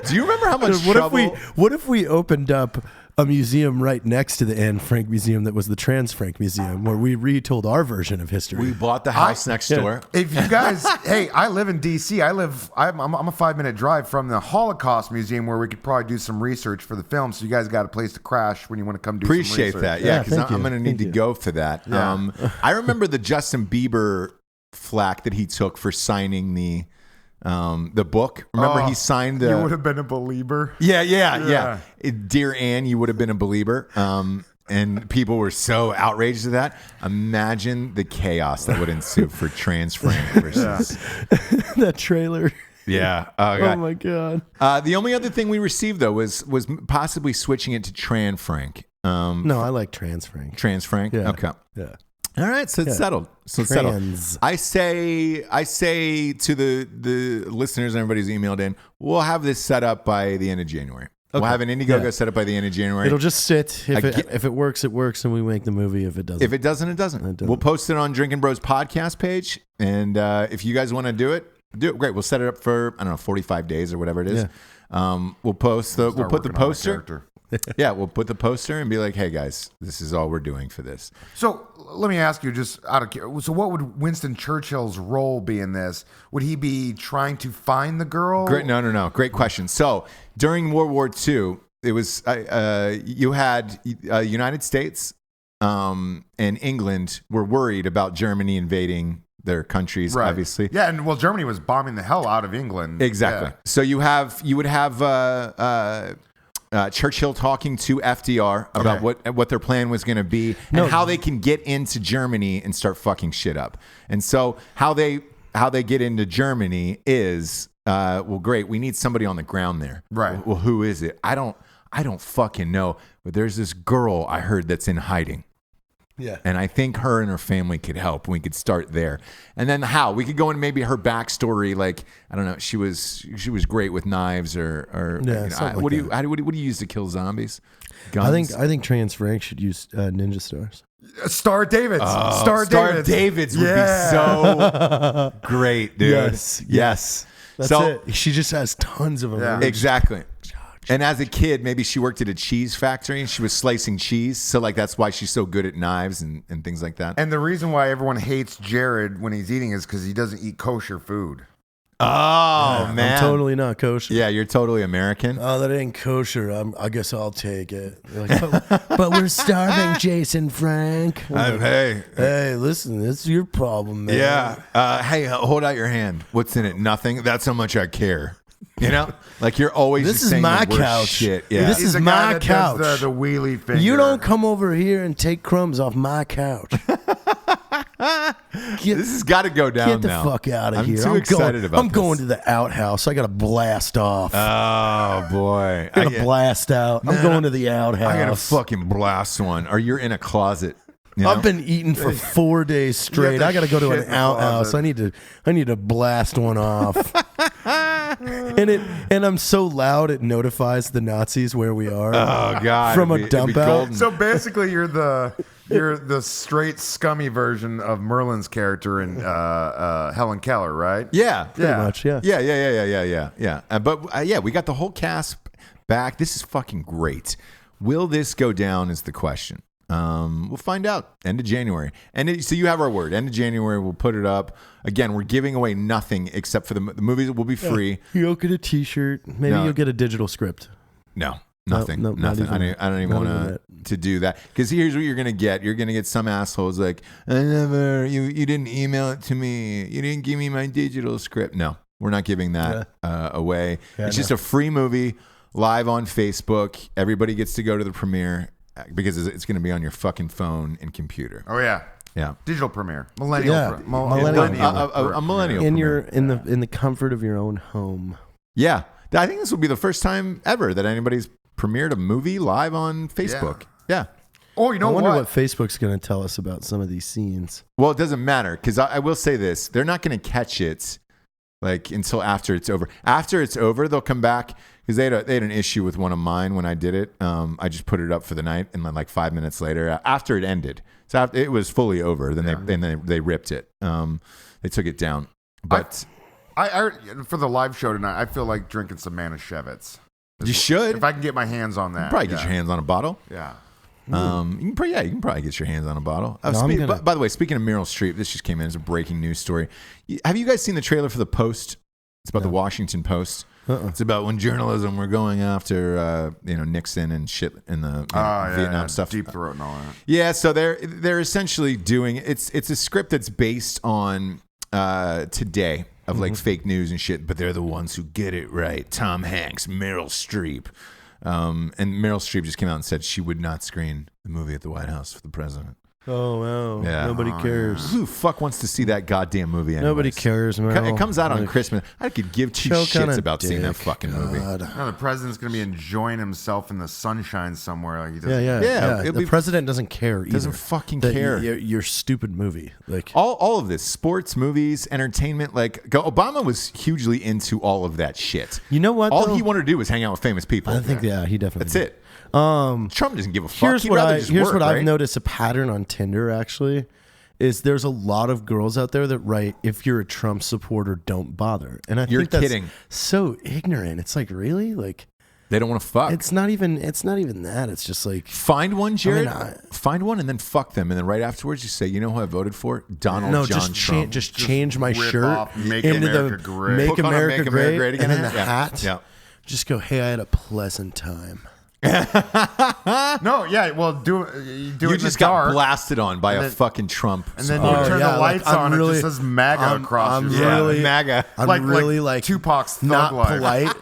Do you remember how much trouble? What if we opened up a museum right next to the Anne Frank Museum that was the Trans Frank Museum, where we retold our version of history? We bought the house next door. If you guys, hey, I live in D.C. I'm a 5-minute drive from the Holocaust Museum, where we could probably do some research for the film. So you guys got a place to crash when you want to come do some Appreciate research. that. Yeah, because I'm going to need to you. go for that. Yeah. I remember the Justin Bieber flack that he took for signing the book. Remember he signed the... You would have been a believer. Yeah. Dear Anne, you would have been a believer. And people were so outraged at that. Imagine the chaos that would ensue for Trans Frank versus... that trailer. Yeah. Oh my God. The only other thing we received, though, was possibly switching it to Tran Frank. No, I like Trans Frank. Trans Frank? Yeah. Okay. Yeah. All right, so it's settled. So it's settled. I say to the listeners and everybody who's emailed in, we'll have this set up by the end of January. We'll have an Indiegogo set up by the end of January. It'll just sit. If it works, it works, and we make the movie. If it doesn't, it doesn't. We'll post it on Drinking Bros podcast page, and if you guys want to do it, great. We'll set it up for 45 days or whatever it is. Yeah. We'll put the poster. Yeah, we'll put the poster and be like, "Hey guys, this is all we're doing for this." So let me ask you, just out of so, what would Winston Churchill's role be in this? Would he be trying to find the girl? No. Great question. So during World War II, it was you had United States and England were worried about Germany invading their countries, obviously. Yeah, and Germany was bombing the hell out of England. Exactly. Yeah. So you would have. Churchill talking to FDR about what their plan was going to be and how they can get into Germany and start fucking shit up. And so how they get into Germany is great. We need somebody on the ground there. Right. Well, who is it? I don't fucking know. But there's this girl I heard that's in hiding. Yeah. And I think her and her family could help. We could start there. And then how? We could go into maybe her backstory. Like, I don't know, she was great with knives or what do you use to kill zombies? Guns? I think Trans Frank should use ninja stars. Star Davids. Star Davids would be so great, dude. Yes. That's it. She just has tons of them. Yeah. Exactly. And as a kid, maybe she worked at a cheese factory and she was slicing cheese. So like that's why she's so good at knives and things like that. And the reason why everyone hates Jared when he's eating is because he doesn't eat kosher food. Oh man, I'm totally not kosher. Yeah, you're totally American. Oh, that ain't kosher. I guess I'll take it. Like, but we're starving, Jason Frank. Hey, listen, it's your problem, man. Yeah. Hey, hold out your hand. What's in it? Nothing. That's how much I care. You know, like you're always. This just is saying my the worst couch. Shit. Yeah. This He's is the guy my that couch. does the wheelie finger. You don't come over here and take crumbs off my couch. This has got to go down Get the now. fuck out of I'm here. too excited about I'm this. going to the outhouse. I got to blast off. Oh boy, I got to blast out. I'm going to the outhouse. I got to fucking blast one, or you're in a closet. You know? I've been eating for 4 days straight. I got to go to an outhouse. I need to blast one off. and I'm so loud it notifies the Nazis where we are. Oh god, from a dump out. So basically, you're the straight scummy version of Merlin's character in Helen Keller, right? Yeah, Pretty much, yeah. Yeah. But yeah, we got the whole cast back. This is fucking great. Will this go down? Is the question. We'll find out end of January. So you have our word. End of January, we'll put it up. Again, we're giving away nothing except for the movies will be free. You'll get a T-shirt. Maybe you'll get a digital script. No, nothing. No, nothing. I don't even want to do that. Because here's what you're going to get. You're going to get some assholes like, you didn't email it to me. You didn't give me my digital script. No, we're not giving that away. It's just a free movie live on Facebook. Everybody gets to go to the premiere. Because it's going to be on your fucking phone and computer. Oh yeah, yeah. Digital premiere, millennial, Yeah. A millennial In premiere. in the comfort of your own home. Yeah, I think this will be the first time ever that anybody's premiered a movie live on Facebook. Yeah. Oh, you know I wonder what? what Facebook's going to tell us about some of these scenes. Well, it doesn't matter because I will say this: they're not going to catch it like until after it's over. After it's over, they'll come back. Because they had an issue with one of mine when I did it. I just put it up for the night, and then like 5 minutes later, after it ended, so after it was fully over, then they ripped it. They took it down. But I for the live show tonight, I feel like drinking some Manischewitz. you should If I can get my hands on that. probably get your hands on a bottle. Yeah. You can probably get your hands on a bottle. No, By the way, speaking of Meryl Streep, this just came in as a breaking news story. Have you guys seen the trailer for The Post? It's about the Washington Post. It's about when journalism were going after Nixon and shit in the Vietnam stuff. Deep Throat and all that. Yeah, so they're essentially doing it's a script that's based on today of like fake news and shit, but they're the ones who get it right. Tom Hanks, Meryl Streep. And Meryl Streep just came out and said she would not screen the movie at the White House for the president. Oh, wow. Yeah. Nobody cares. Who the fuck wants to see that goddamn movie anyways? Nobody cares, man. It comes out on Christmas. I could give two shits about seeing that fucking movie. No, the president's going to be enjoying himself in the sunshine somewhere. Like he does. Yeah, The president doesn't care either. Doesn't fucking care. Your stupid movie. Like all of this, sports, movies, entertainment. Obama was hugely into all of that shit. You know what? All he wanted to do was hang out with famous people. I think, he definitely That's did. it. Trump doesn't give a fuck. Here's He'd what rather just work, I've right? noticed a pattern on Tinder actually is there's a lot of girls out there that write, if you're a Trump supporter, don't bother. And You're think that's kidding. so ignorant. It's like, really? Like They don't want to fuck. it's not even that. It's just like Find one, Jared. I mean, Find one and then fuck them. And then right afterwards, you say, you know who I voted for? Donald John Trump. just change my rip shirt off Make into America the Great. Make Put on a America Make America Great, Great again. and then the Yeah. hat. Yeah. Just go, hey, I had a pleasant time. No, yeah. Well, do it You in just the got dark, blasted on by a then- fucking Trump. and then you Oh, turn yeah, the lights like, on. I'm really- it just says MAGA across I'm your really- side. MAGA. I'm Like really like Tupac's Thug not Life. polite,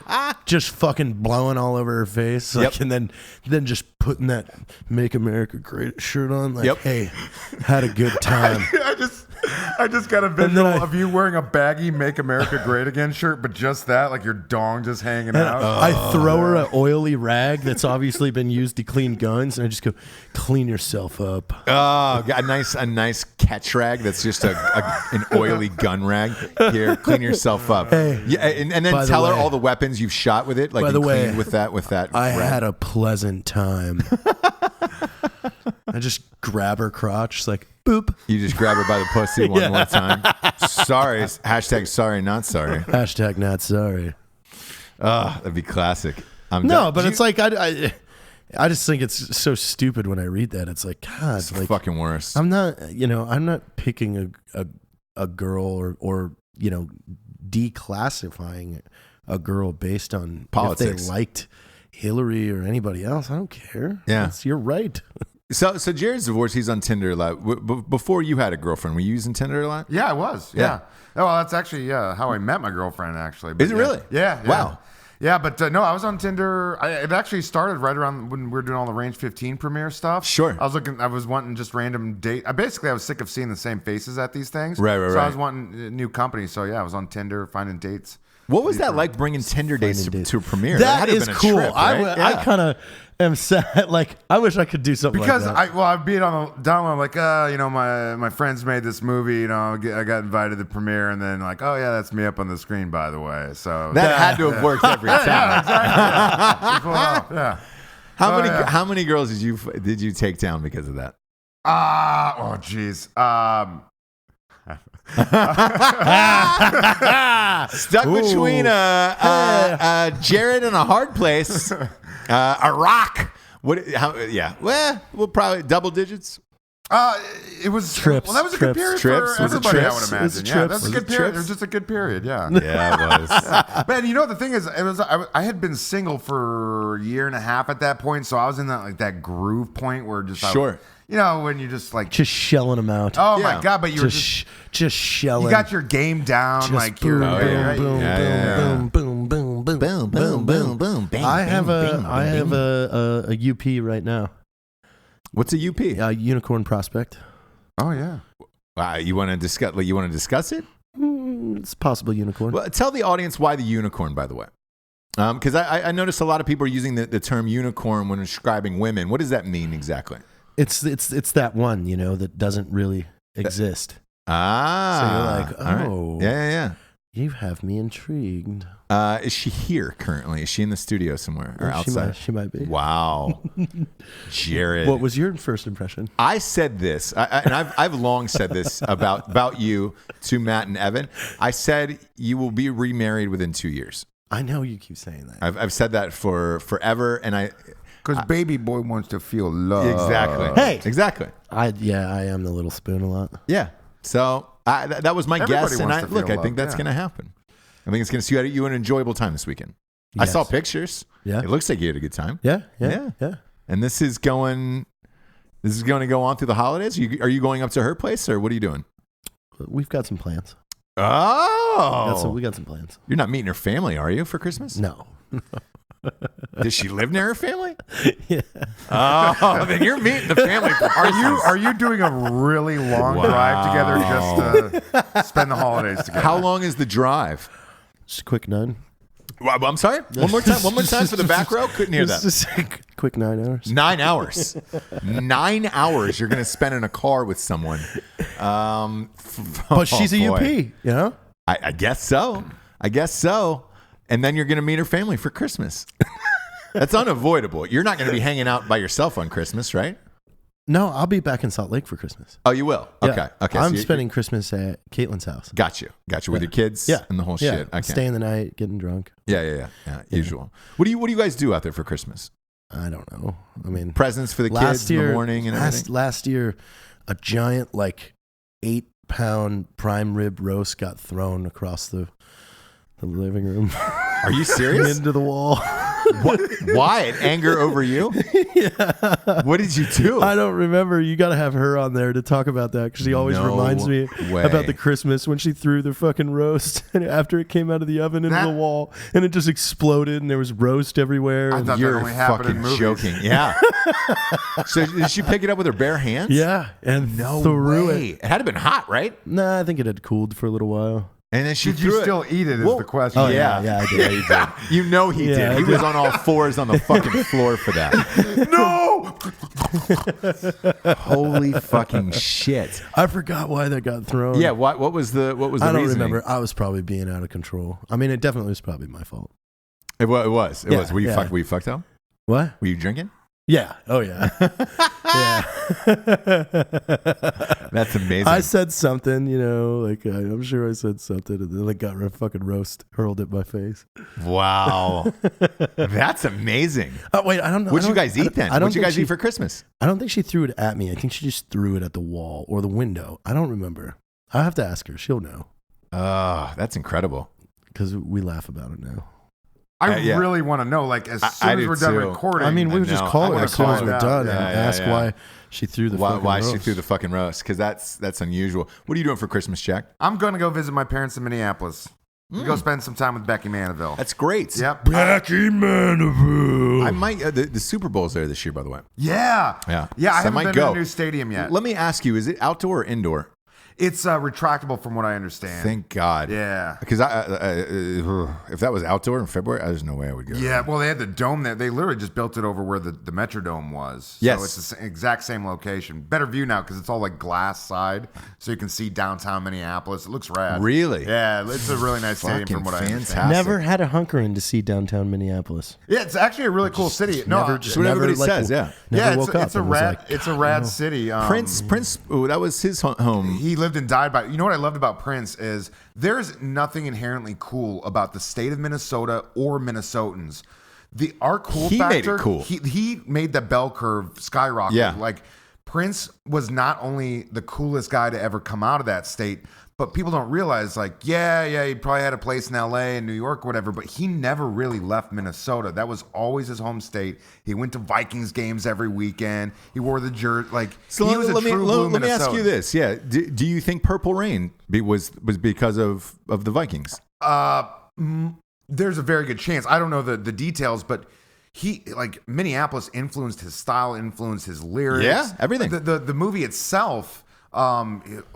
just fucking blowing all over her face, like, Yep. and then just putting that "Make America Great" shirt on, like, Yep. hey, had a good time. I just got a then visual I- of you wearing a baggy "Make America Great Again" shirt, but just that, like your dong just hanging And out. I throw her an oily rag that's obviously been used to clean guns, and I just go, clean yourself up. Oh, a nice catch rag that's just an oily gun rag. Here, clean yourself up. Hey, yeah, and by then the tell her way- all the weapons you've shot with it. Like By you the way, cleaned with that. I rag. had a pleasant time. I just grab her crotch, like, boop. You just grab her by the pussy one more time. Sorry. Hashtag sorry, not sorry. Hashtag not sorry. That'd be classic. I'm No, done. but Do it's you- like I just think it's so stupid when I read that. It's like, God, it's like fucking worse. I'm not picking a girl or declassifying a girl based on Politics. if they liked Hillary or anybody else. I don't care. Yeah. You're right. So Jared's divorced. He's on Tinder a lot. Before you had a girlfriend, were you using Tinder a lot? Yeah, I was. Yeah. Oh, well, that's actually how I met my girlfriend. Actually, Is it really? Yeah. Wow. Yeah, but no, I was on Tinder. It actually started right around when we were doing all the Range 15 premiere stuff. Sure. I was wanting just random date. I was sick of seeing the same faces at these things. Right. So I was wanting new company. So yeah, I was on Tinder finding dates. What was that like bringing Tinder dates to a premiere? That had to have is been a cool. trip, right? I kind of am sad. Like, I wish I could do something Because like that. I'd be on the down. I'm like, my friends made this movie. I got invited to the premiere, and then like, oh yeah, that's me up on the screen, by the way. So that had to have worked every time. Yeah. How many girls did you take down because of that? Oh geez. Stuck between Jared and a hard place, a rock. Well, probably double digits. It was Trips. Well, that was a good period Trips. for Was it everybody. I trips? would Was it imagine. Yeah, trips? that's a Was good it period. trips? It was just a good period. Yeah. Yeah, it was. Man, the thing is, I had been single for a year and a half at that point, so I was in that groove point where just Sure. when you just like Just shelling them out. oh Yeah. my god, but you were just shelling. you got your game down just like boom, you're boom, right? boom, Yeah. boom, boom, boom, boom, Boom, boom, boom, boom. Bang, I bang, have bang, I bang, have bang. a UP right now. What's a UP? Unicorn prospect. Oh yeah. You want to discuss? Like, you want to discuss it? It's possible unicorn. Well, tell the audience why the unicorn, by the way. Because I noticed a lot of people are using the term unicorn when describing women. What does that mean exactly? It's that one, that doesn't really exist. So you're like, all right. oh. Yeah. You have me intrigued. Is she here currently? Is she in the studio somewhere or outside? She might be. Wow, Jared. What was your first impression? I said this, and I've long said this about you to Matt and Evan. I said you will be remarried within 2 years. I know you keep saying that. I've said that for forever, and Because baby boy wants to feel love. exactly. Hey! exactly. I am the little spoon a lot. Yeah. So that was my Everybody guess, and wants to feel I think love, that's yeah. going to happen. I think it's going to see you an enjoyable time this weekend. I Yes. saw pictures. Yeah. It looks like you had a good time. Yeah. And this is going to go on through the holidays. Are you going up to her place, or what are you doing? We've got some plans. Oh, We got some plans. you're not meeting her family, are you, for Christmas? No. Does she live near her family? Yeah. Oh, then you're meeting the family for Christmas. Are you doing a really long drive together just to spend the holidays together? How long is the drive? Just a quick 9. Well, I'm sorry. One more time for the back row. Couldn't hear that. Just a quick 9 hours. 9 hours. 9 hours you're going to spend in a car with someone. But she's a UP, boy. I guess so. And then you're going to meet her family for Christmas. That's unavoidable. You're not going to be hanging out by yourself on Christmas, right? No, I'll be back in Salt Lake for Christmas. Oh, you will? Yeah. Okay. I'm So spending Christmas at Caitlin's house. Got you with your kids Yeah. and the whole Yeah. shit. Okay. Staying the night, getting drunk. Yeah. Usual. What do you guys do out there for Christmas? I don't know. I mean, Presents for the kids in the morning and everything? last year, a giant 8-pound prime rib roast got thrown across the living room. Are you serious? Into the wall. What? Why? An anger over you? Yeah. What did you do? I don't remember. You got to have her on there to talk about that because she always No reminds me way. about the Christmas when she threw the fucking roast and after it came out of the oven into the wall and it just exploded and there was roast everywhere. I And thought that You're only happened in fucking movies. joking. Yeah. So did she pick it up with her bare hands? yeah, and threw it. It had to have been hot, right? Nah, I think it had cooled for a little while. And then she Did you threw it. still eat it? Is Whoa. the question. Oh Yeah. yeah, I did. Yeah, he did. You know he Yeah, did. I He did. was on all fours on the fucking floor for that. No. Holy fucking shit. I forgot why that got thrown. Yeah. What was the I don't reasoning? remember. I was probably being out of control. I mean, it definitely was probably my fault. It was. Yeah, Were you yeah. fucked up? What? Were you drinking? Yeah. Oh yeah. Yeah. That's amazing. I said something, I'm sure I said something, and then got a fucking roast hurled at my face. Wow. That's amazing. Oh wait, I don't know. What'd you guys eat then? What'd you guys eat for Christmas? I don't think she threw it at me. I think she just threw it at the wall or the window. I don't remember. I'll have to ask her. She'll know. Oh, that's incredible. because we laugh about it now. I Yeah. really want to know, like, as I soon as do we're done too. recording. I mean, we would just know. call I her wanna as soon call as her we're out. done Yeah, and ask why she threw the fucking why she roast. threw the fucking roast, because that's unusual. What are you doing for Christmas, Jack? I'm going to go visit my parents in Minneapolis. Go spend some time with Becky Mandaville. That's great. Yep. Becky Mandaville. I might. The Super Bowl's there this year, by the way. Yeah. Yeah. Yeah, I So I haven't might been go. to the new stadium yet. Let me ask you: is it outdoor or indoor? It's retractable from what I understand. Thank God. Yeah. Because if that was outdoor in February, there's no way I would go. Yeah, well, they had the dome there. They literally just built it over where the Metrodome was. Yes. So it's the exact same location. Better view now because it's all like glass side, so you can see downtown Minneapolis. It looks rad. Really? Yeah, it's a really nice stadium Fucking from what I understand. fantastic. Never had a hunkering to see downtown Minneapolis. Yeah, it's actually a really cool city. No, never, That's what everybody says, yeah. Never yeah, woke up. it's a and was rad. like, It's a rad city. Prince. Oh, that was his home. He lived and died by. You know what I loved about Prince is there's nothing inherently cool about the state of Minnesota or Minnesotans. Our cool He made it factor. cool. He made the bell curve skyrocket. Yeah. Like Prince was not only the coolest guy to ever come out of that state, but people don't realize, like, yeah, he probably had a place in LA and New York, whatever, but he never really left Minnesota. That was always his home state. He went to Vikings games every weekend. He wore the jersey. Like, So he was a true blue let me ask you Minnesotan. this: yeah, do you think Purple Rain was because of the Vikings? There's a very good chance. I don't know the details, but he, like, Minneapolis influenced his style, influenced his lyrics. Yeah, everything. The movie itself,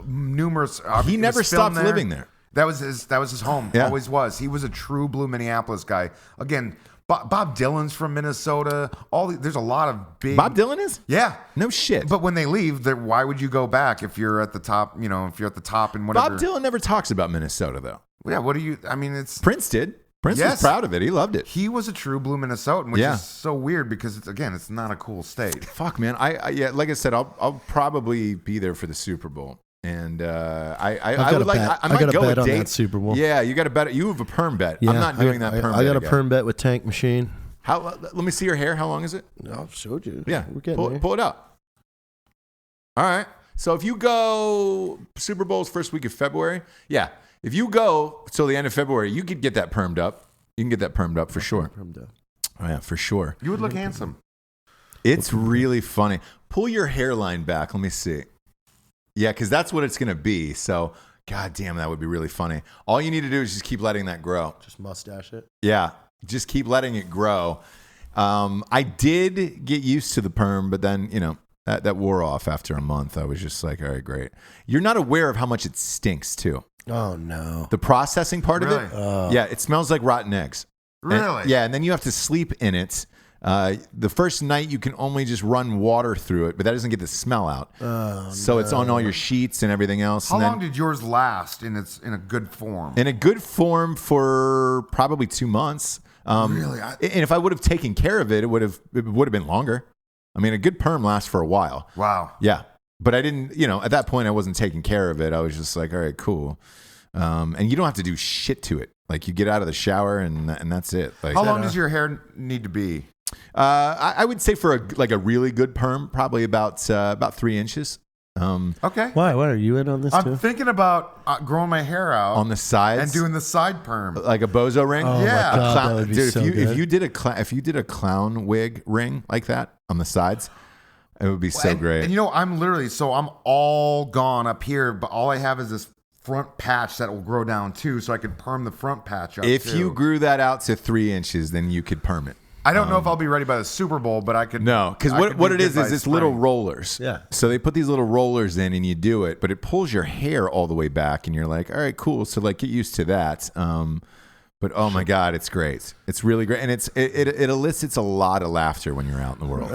numerous. He it never was filmed stopped living there. That was his home. Yeah. Always was. He was a true blue Minneapolis guy. Again, Bob Dylan's from Minnesota. There's a lot of big. Bob Dylan is? Yeah. No shit. But when they leave, why would you go back if you're at the top? You know, if you're at the top and whatever. Bob Dylan never talks about Minnesota though. Yeah. What do you? I mean, it's. Prince did. Prince was Yes. proud of it. He loved it. He was a true blue Minnesotan, which Yeah. is so weird because it's not a cool state. Fuck, man. I yeah, like I said, I'll probably be there for the Super Bowl, and I got would a like bet. I I might got a go bet with on Dave. that Super Bowl. Yeah, you got a bet. You have a perm bet. Yeah, I'm not doing that perm. I got bet a again. perm bet with Tank Machine. How? Let me see your hair. How long is it? I'll show you. Yeah, we're getting there. pull it out. All right. So if you go Super Bowl's first week of February, yeah. If you go till the end of February, you could get that permed up. You can get that permed up for sure. Permed up. Oh yeah, for sure. You would look handsome. It's really funny. Pull your hairline back. Let me see. Yeah, because that's what it's going to be. So, god damn, that would be really funny. All you need to do is just keep letting that grow. Just mustache it. Yeah, just keep letting it grow. I did get used to the perm, but then, that wore off after a month. I was just like, all right, great. You're not aware of how much it stinks, too. Oh no. The processing part Really? of it? Yeah, it smells like rotten eggs. Really? Yeah, and then you have to sleep in it. The first night you can only just run water through it, but that doesn't get the smell out. So it's on all your sheets and everything else. How and long did yours last in a good form? in a good form for probably 2 months. Really? And if I would have taken care of it, it would have been longer. I mean, a good perm lasts for a while. Wow. Yeah. But I didn't, at that point I wasn't taking care of it. I was just like, all right, cool. And you don't have to do shit to it. Like you get out of the shower and that's it. Like, How long does your hair need to be? I would say for a really good perm, probably about 3 inches. Okay. Why? What are you in on this I'm too? thinking about growing my hair out On the sides and doing the side perm. like a bozo ring. Oh Yeah. my god, Clown- that would be dude, so if good. you did a clown wig ring like that on the sides, it would be so and, great. And I'm all gone up here, but all I have is this front patch that will grow down too, so I could perm the front patch up. If too. you grew that out to 3 inches, then you could perm it. I don't know if I'll be ready by the Super Bowl, but I could. No, because I could what be it good is by it's spring. little rollers. Yeah. So they put these little rollers in and you do it, but it pulls your hair all the way back and you're like, all right, cool. So like get used to that. But oh my God, it's great. It's really great. And it elicits a lot of laughter when you're out in the world.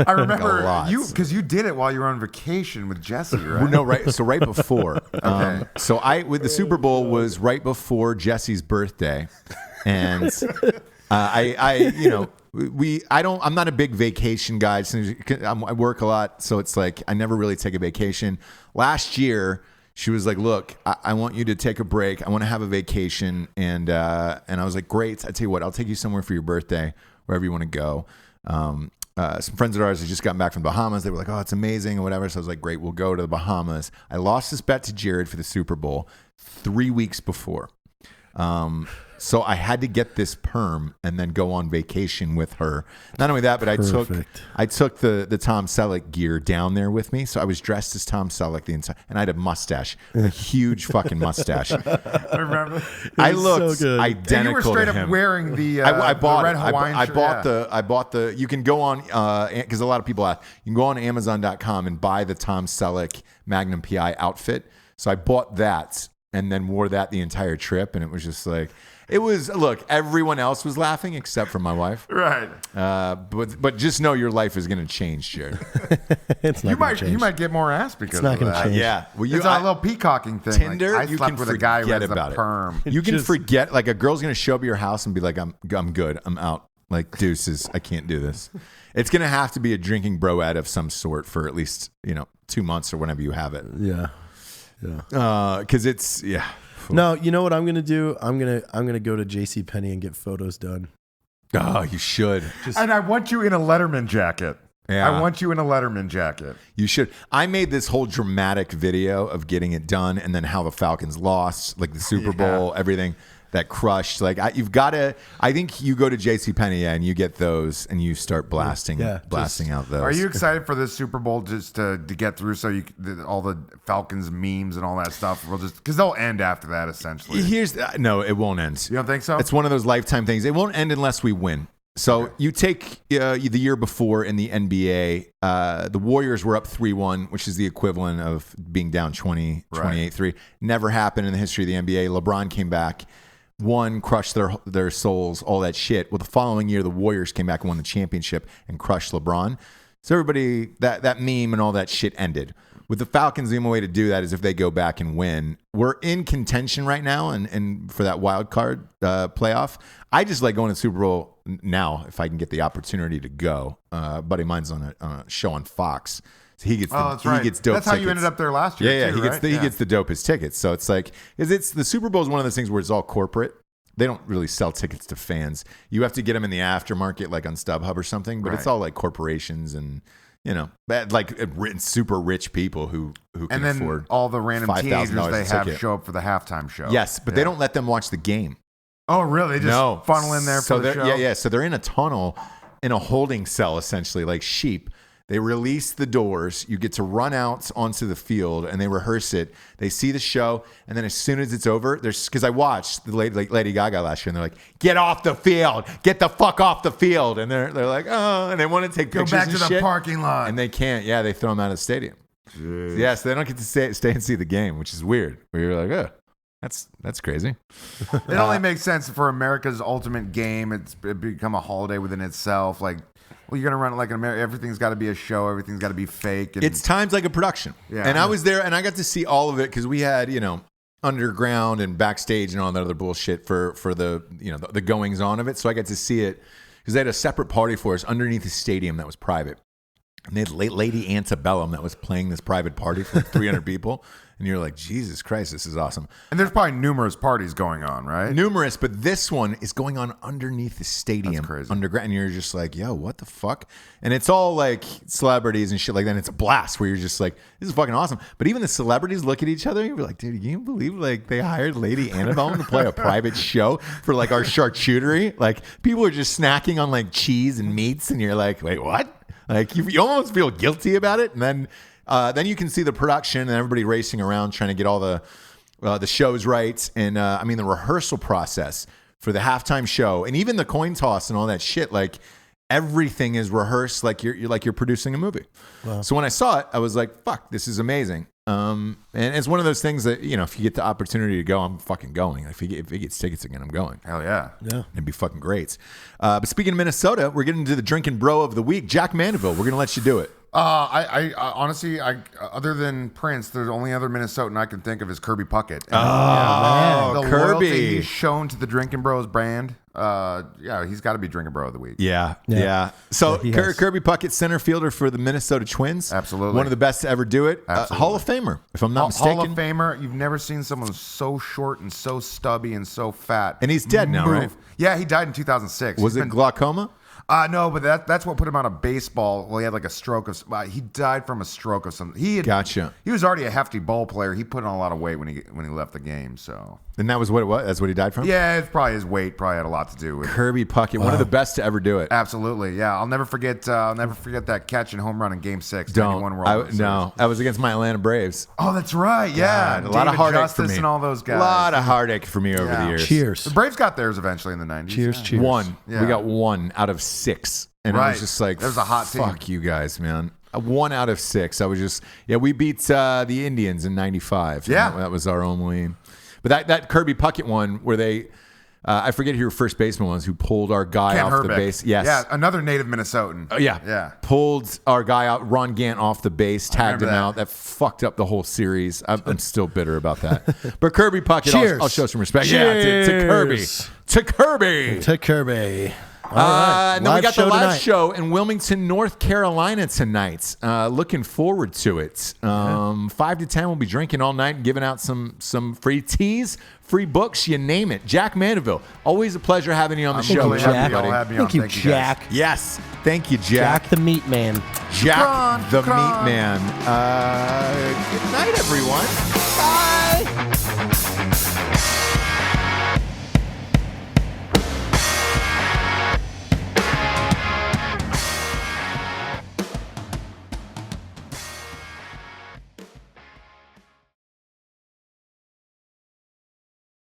I remember lot. because you did it while you were on vacation with Jesse, right? No, right. So right before. Okay. So with the Super Bowl was right before Jesse's birthday, and I'm not a big vacation guy. I work a lot, so it's like I never really take a vacation. Last year, she was like, "Look, I want you to take a break. I want to have a vacation," and I was like, "Great. I tell you what, I'll take you somewhere for your birthday, wherever you want to go." Some friends of ours had just gotten back from the Bahamas. They were like, "Oh, it's amazing," or whatever. So I was like, "Great, we'll go to the Bahamas." I lost this bet to Jared for the Super Bowl 3 weeks before. So I had to get this perm and then go on vacation with her. Not only that, but I took the Tom Selleck gear down there with me. So I was dressed as Tom Selleck the entire, and I had a mustache, a huge fucking mustache. I remember. I looked so identical. And you were straight to up him. wearing the I bought the red it. Hawaiian I shirt. bought Yeah. I bought the. You can go on because a lot of people ask. You can go on Amazon.com and buy the Tom Selleck Magnum PI outfit. So I bought that and then wore that the entire trip, and it was just like. It was, look, everyone else was laughing except for my wife. Right. But just know your life is going to change, Jared. It's not You might get more ass because not of gonna that. change. Yeah. Well, It's a little peacocking thing. Tinder, like, I you slept can with a guy who forget has about a it. perm. You can Just- forget, like a girl's going to show up at your house and be like, I'm good. I'm out. Like, deuces. I can't do this. It's going to have to be a drinking broette of some sort for at least, 2 months or whenever you have it. Yeah. Because it's, yeah. No, you know what I'm gonna do? I'm gonna go to JCPenney and get photos done. Oh, you should. And I want you in a Letterman jacket. Yeah. I want you in a Letterman jacket. You should. I made this whole dramatic video of getting it done and then how the Falcons lost, like the Super Bowl, everything that crushed. Like you've got to. I think you go to JCPenney and you get those and you start blasting out those. Are you excited for this Super Bowl just to get through so all the Falcons memes and all that stuff will just because they'll end after that essentially? No, it won't end. You don't think so? It's one of those lifetime things. It won't end unless we win. So you take the year before in the NBA, the Warriors were up 3-1, which is the equivalent of being down 28-3. Never happened in the history of the NBA. LeBron came back, won, crushed their souls, all that shit. Well, the following year, the Warriors came back and won the championship and crushed LeBron. So everybody, that meme and all that shit ended. With the Falcons, the only way to do that is if they go back and win. We're in contention right now and for that wild card playoff. I just like going to the Super Bowl now if I can get the opportunity to go. Buddy of mine's on a show on Fox. So he gets he gets dope That's how you tickets. ended up there last year. Yeah, too, he gets the dopest tickets. So it's like it's the Super Bowl is one of those things where it's all corporate. They don't really sell tickets to fans. You have to get them in the aftermarket, like on StubHub or something. But it's all like corporations and like super rich people who can and then afford all the random teenagers $5,000 they a have ticket. show up for the halftime show. Yes, but they don't let them watch the game. Oh, really? They just funnel in there for the show? Yeah. So they're in a tunnel, in a holding cell, essentially, like sheep. They release the doors. You get to run out onto the field, and they rehearse it. They see the show, and then as soon as it's over, because I watched the Lady Gaga last year, and they're like, "Get off the field! Get the fuck off the field!" And they're like, "Oh," and they want to take pictures. Go back to the shit, parking lot, and they can't. Yeah, they throw them out of the stadium. Jeez. Yeah, so they don't get to stay and see the game, which is weird. Where you're like, that's crazy. It only makes sense for America's ultimate game. It become a holiday within itself. Like, well, you're gonna run it like an America. Everything's got to be a show. Everything's got to be fake. And It's times like a production. Yeah. And I was there and I got to see all of it because we had, underground and backstage and all that other bullshit for the, the goings on of it. So I got to see it because they had a separate party for us underneath the stadium that was private. And they had Lady Antebellum that was playing this private party for like 300 people. And you're like, Jesus Christ, this is awesome. And there's probably numerous parties going on, right? Numerous, but this one is going on underneath the stadium. That's crazy. Underground. And you're just like, yo, what the fuck? And it's all like celebrities and shit like that. And it's a blast where you're just like, this is fucking awesome. But even the celebrities look at each other and you're like, dude, can you believe like they hired Lady Annabelle to play a private show for like our charcuterie? Like people are just snacking on like cheese and meats. And you're like, wait, what? Like you almost feel guilty about it. And then you can see the production and everybody racing around trying to get all the shows right. And the rehearsal process for the halftime show and even the coin toss and all that shit, like everything is rehearsed like you're producing a movie. Wow. So when I saw it, I was like, fuck, this is amazing. And it's one of those things that, if you get the opportunity to go, I'm fucking going. If he gets tickets again, I'm going. Hell yeah. Yeah. It'd be fucking great. But speaking of Minnesota, we're getting to the drinking bro of the week, Jack Mandaville. We're going to let you do it. I honestly, other than Prince, the only other Minnesotan I can think of is Kirby Puckett. Oh, the Kirby. loyalty he's shown to the Drinking Bros brand. He's got to be Drinking Bro of the week. Yeah. So Yeah, he has. Kirby Puckett, center fielder for the Minnesota Twins. Absolutely. One of the best to ever do it. Hall of Famer, if I'm not mistaken. Hall of Famer. You've never seen someone so short and so stubby and so fat. And he's dead now, right? Yeah, he died in 2006. Was it glaucoma? No, but that's what put him out of baseball. Well, he had like a stroke of. He died from a stroke of something. Gotcha. He was already a hefty ball player. He put on a lot of weight when he left the game. So. And that was what it was? That's what he died from? Yeah, it's probably his weight. Probably had a lot to do with it. Kirby Puckett, one of the best to ever do it. Absolutely, yeah. I'll never forget that catch and home run in Game 6. Don't. 91 World Series. No, I was against my Atlanta Braves. Oh, that's right. Yeah, God, a lot of heartache Justice for me. and all those guys. A lot of heartache for me over the years. Cheers. The Braves got theirs eventually in the 90s. Cheers. One. Yeah. We got 1 out of 6. And I was just like, that was a hot team. Fuck you guys, man. 1 out of 6. I was just, we beat the Indians in 95. Yeah. That was our only. But that Kirby Puckett one where they, I forget who your first baseman was, who pulled our guy Ken off Herbeck. the base. Yes. Yeah, another native Minnesotan. Oh, yeah. Yeah. Pulled our guy out, Ron Gant, off the base, tagged him remember that. out. That fucked up the whole series. I'm still bitter about that. But Kirby Puckett, Cheers. I'll show some respect. Cheers. Yeah, to Kirby. To Kirby. To Kirby. All right. And then we got the live tonight. show in Wilmington, North Carolina tonight. Looking forward to it. 5 to 10, we'll be drinking all night and giving out some free teas, free books, you name it. Jack Mandaville, always a pleasure having you on the show. really Jack. happy y'all had me on. Thank you, Thank you, Jack. guys. Yes. Thank you, Jack. Jack the Meat Man. Jack the Kron. Meat Man. Good night, everyone. Bye.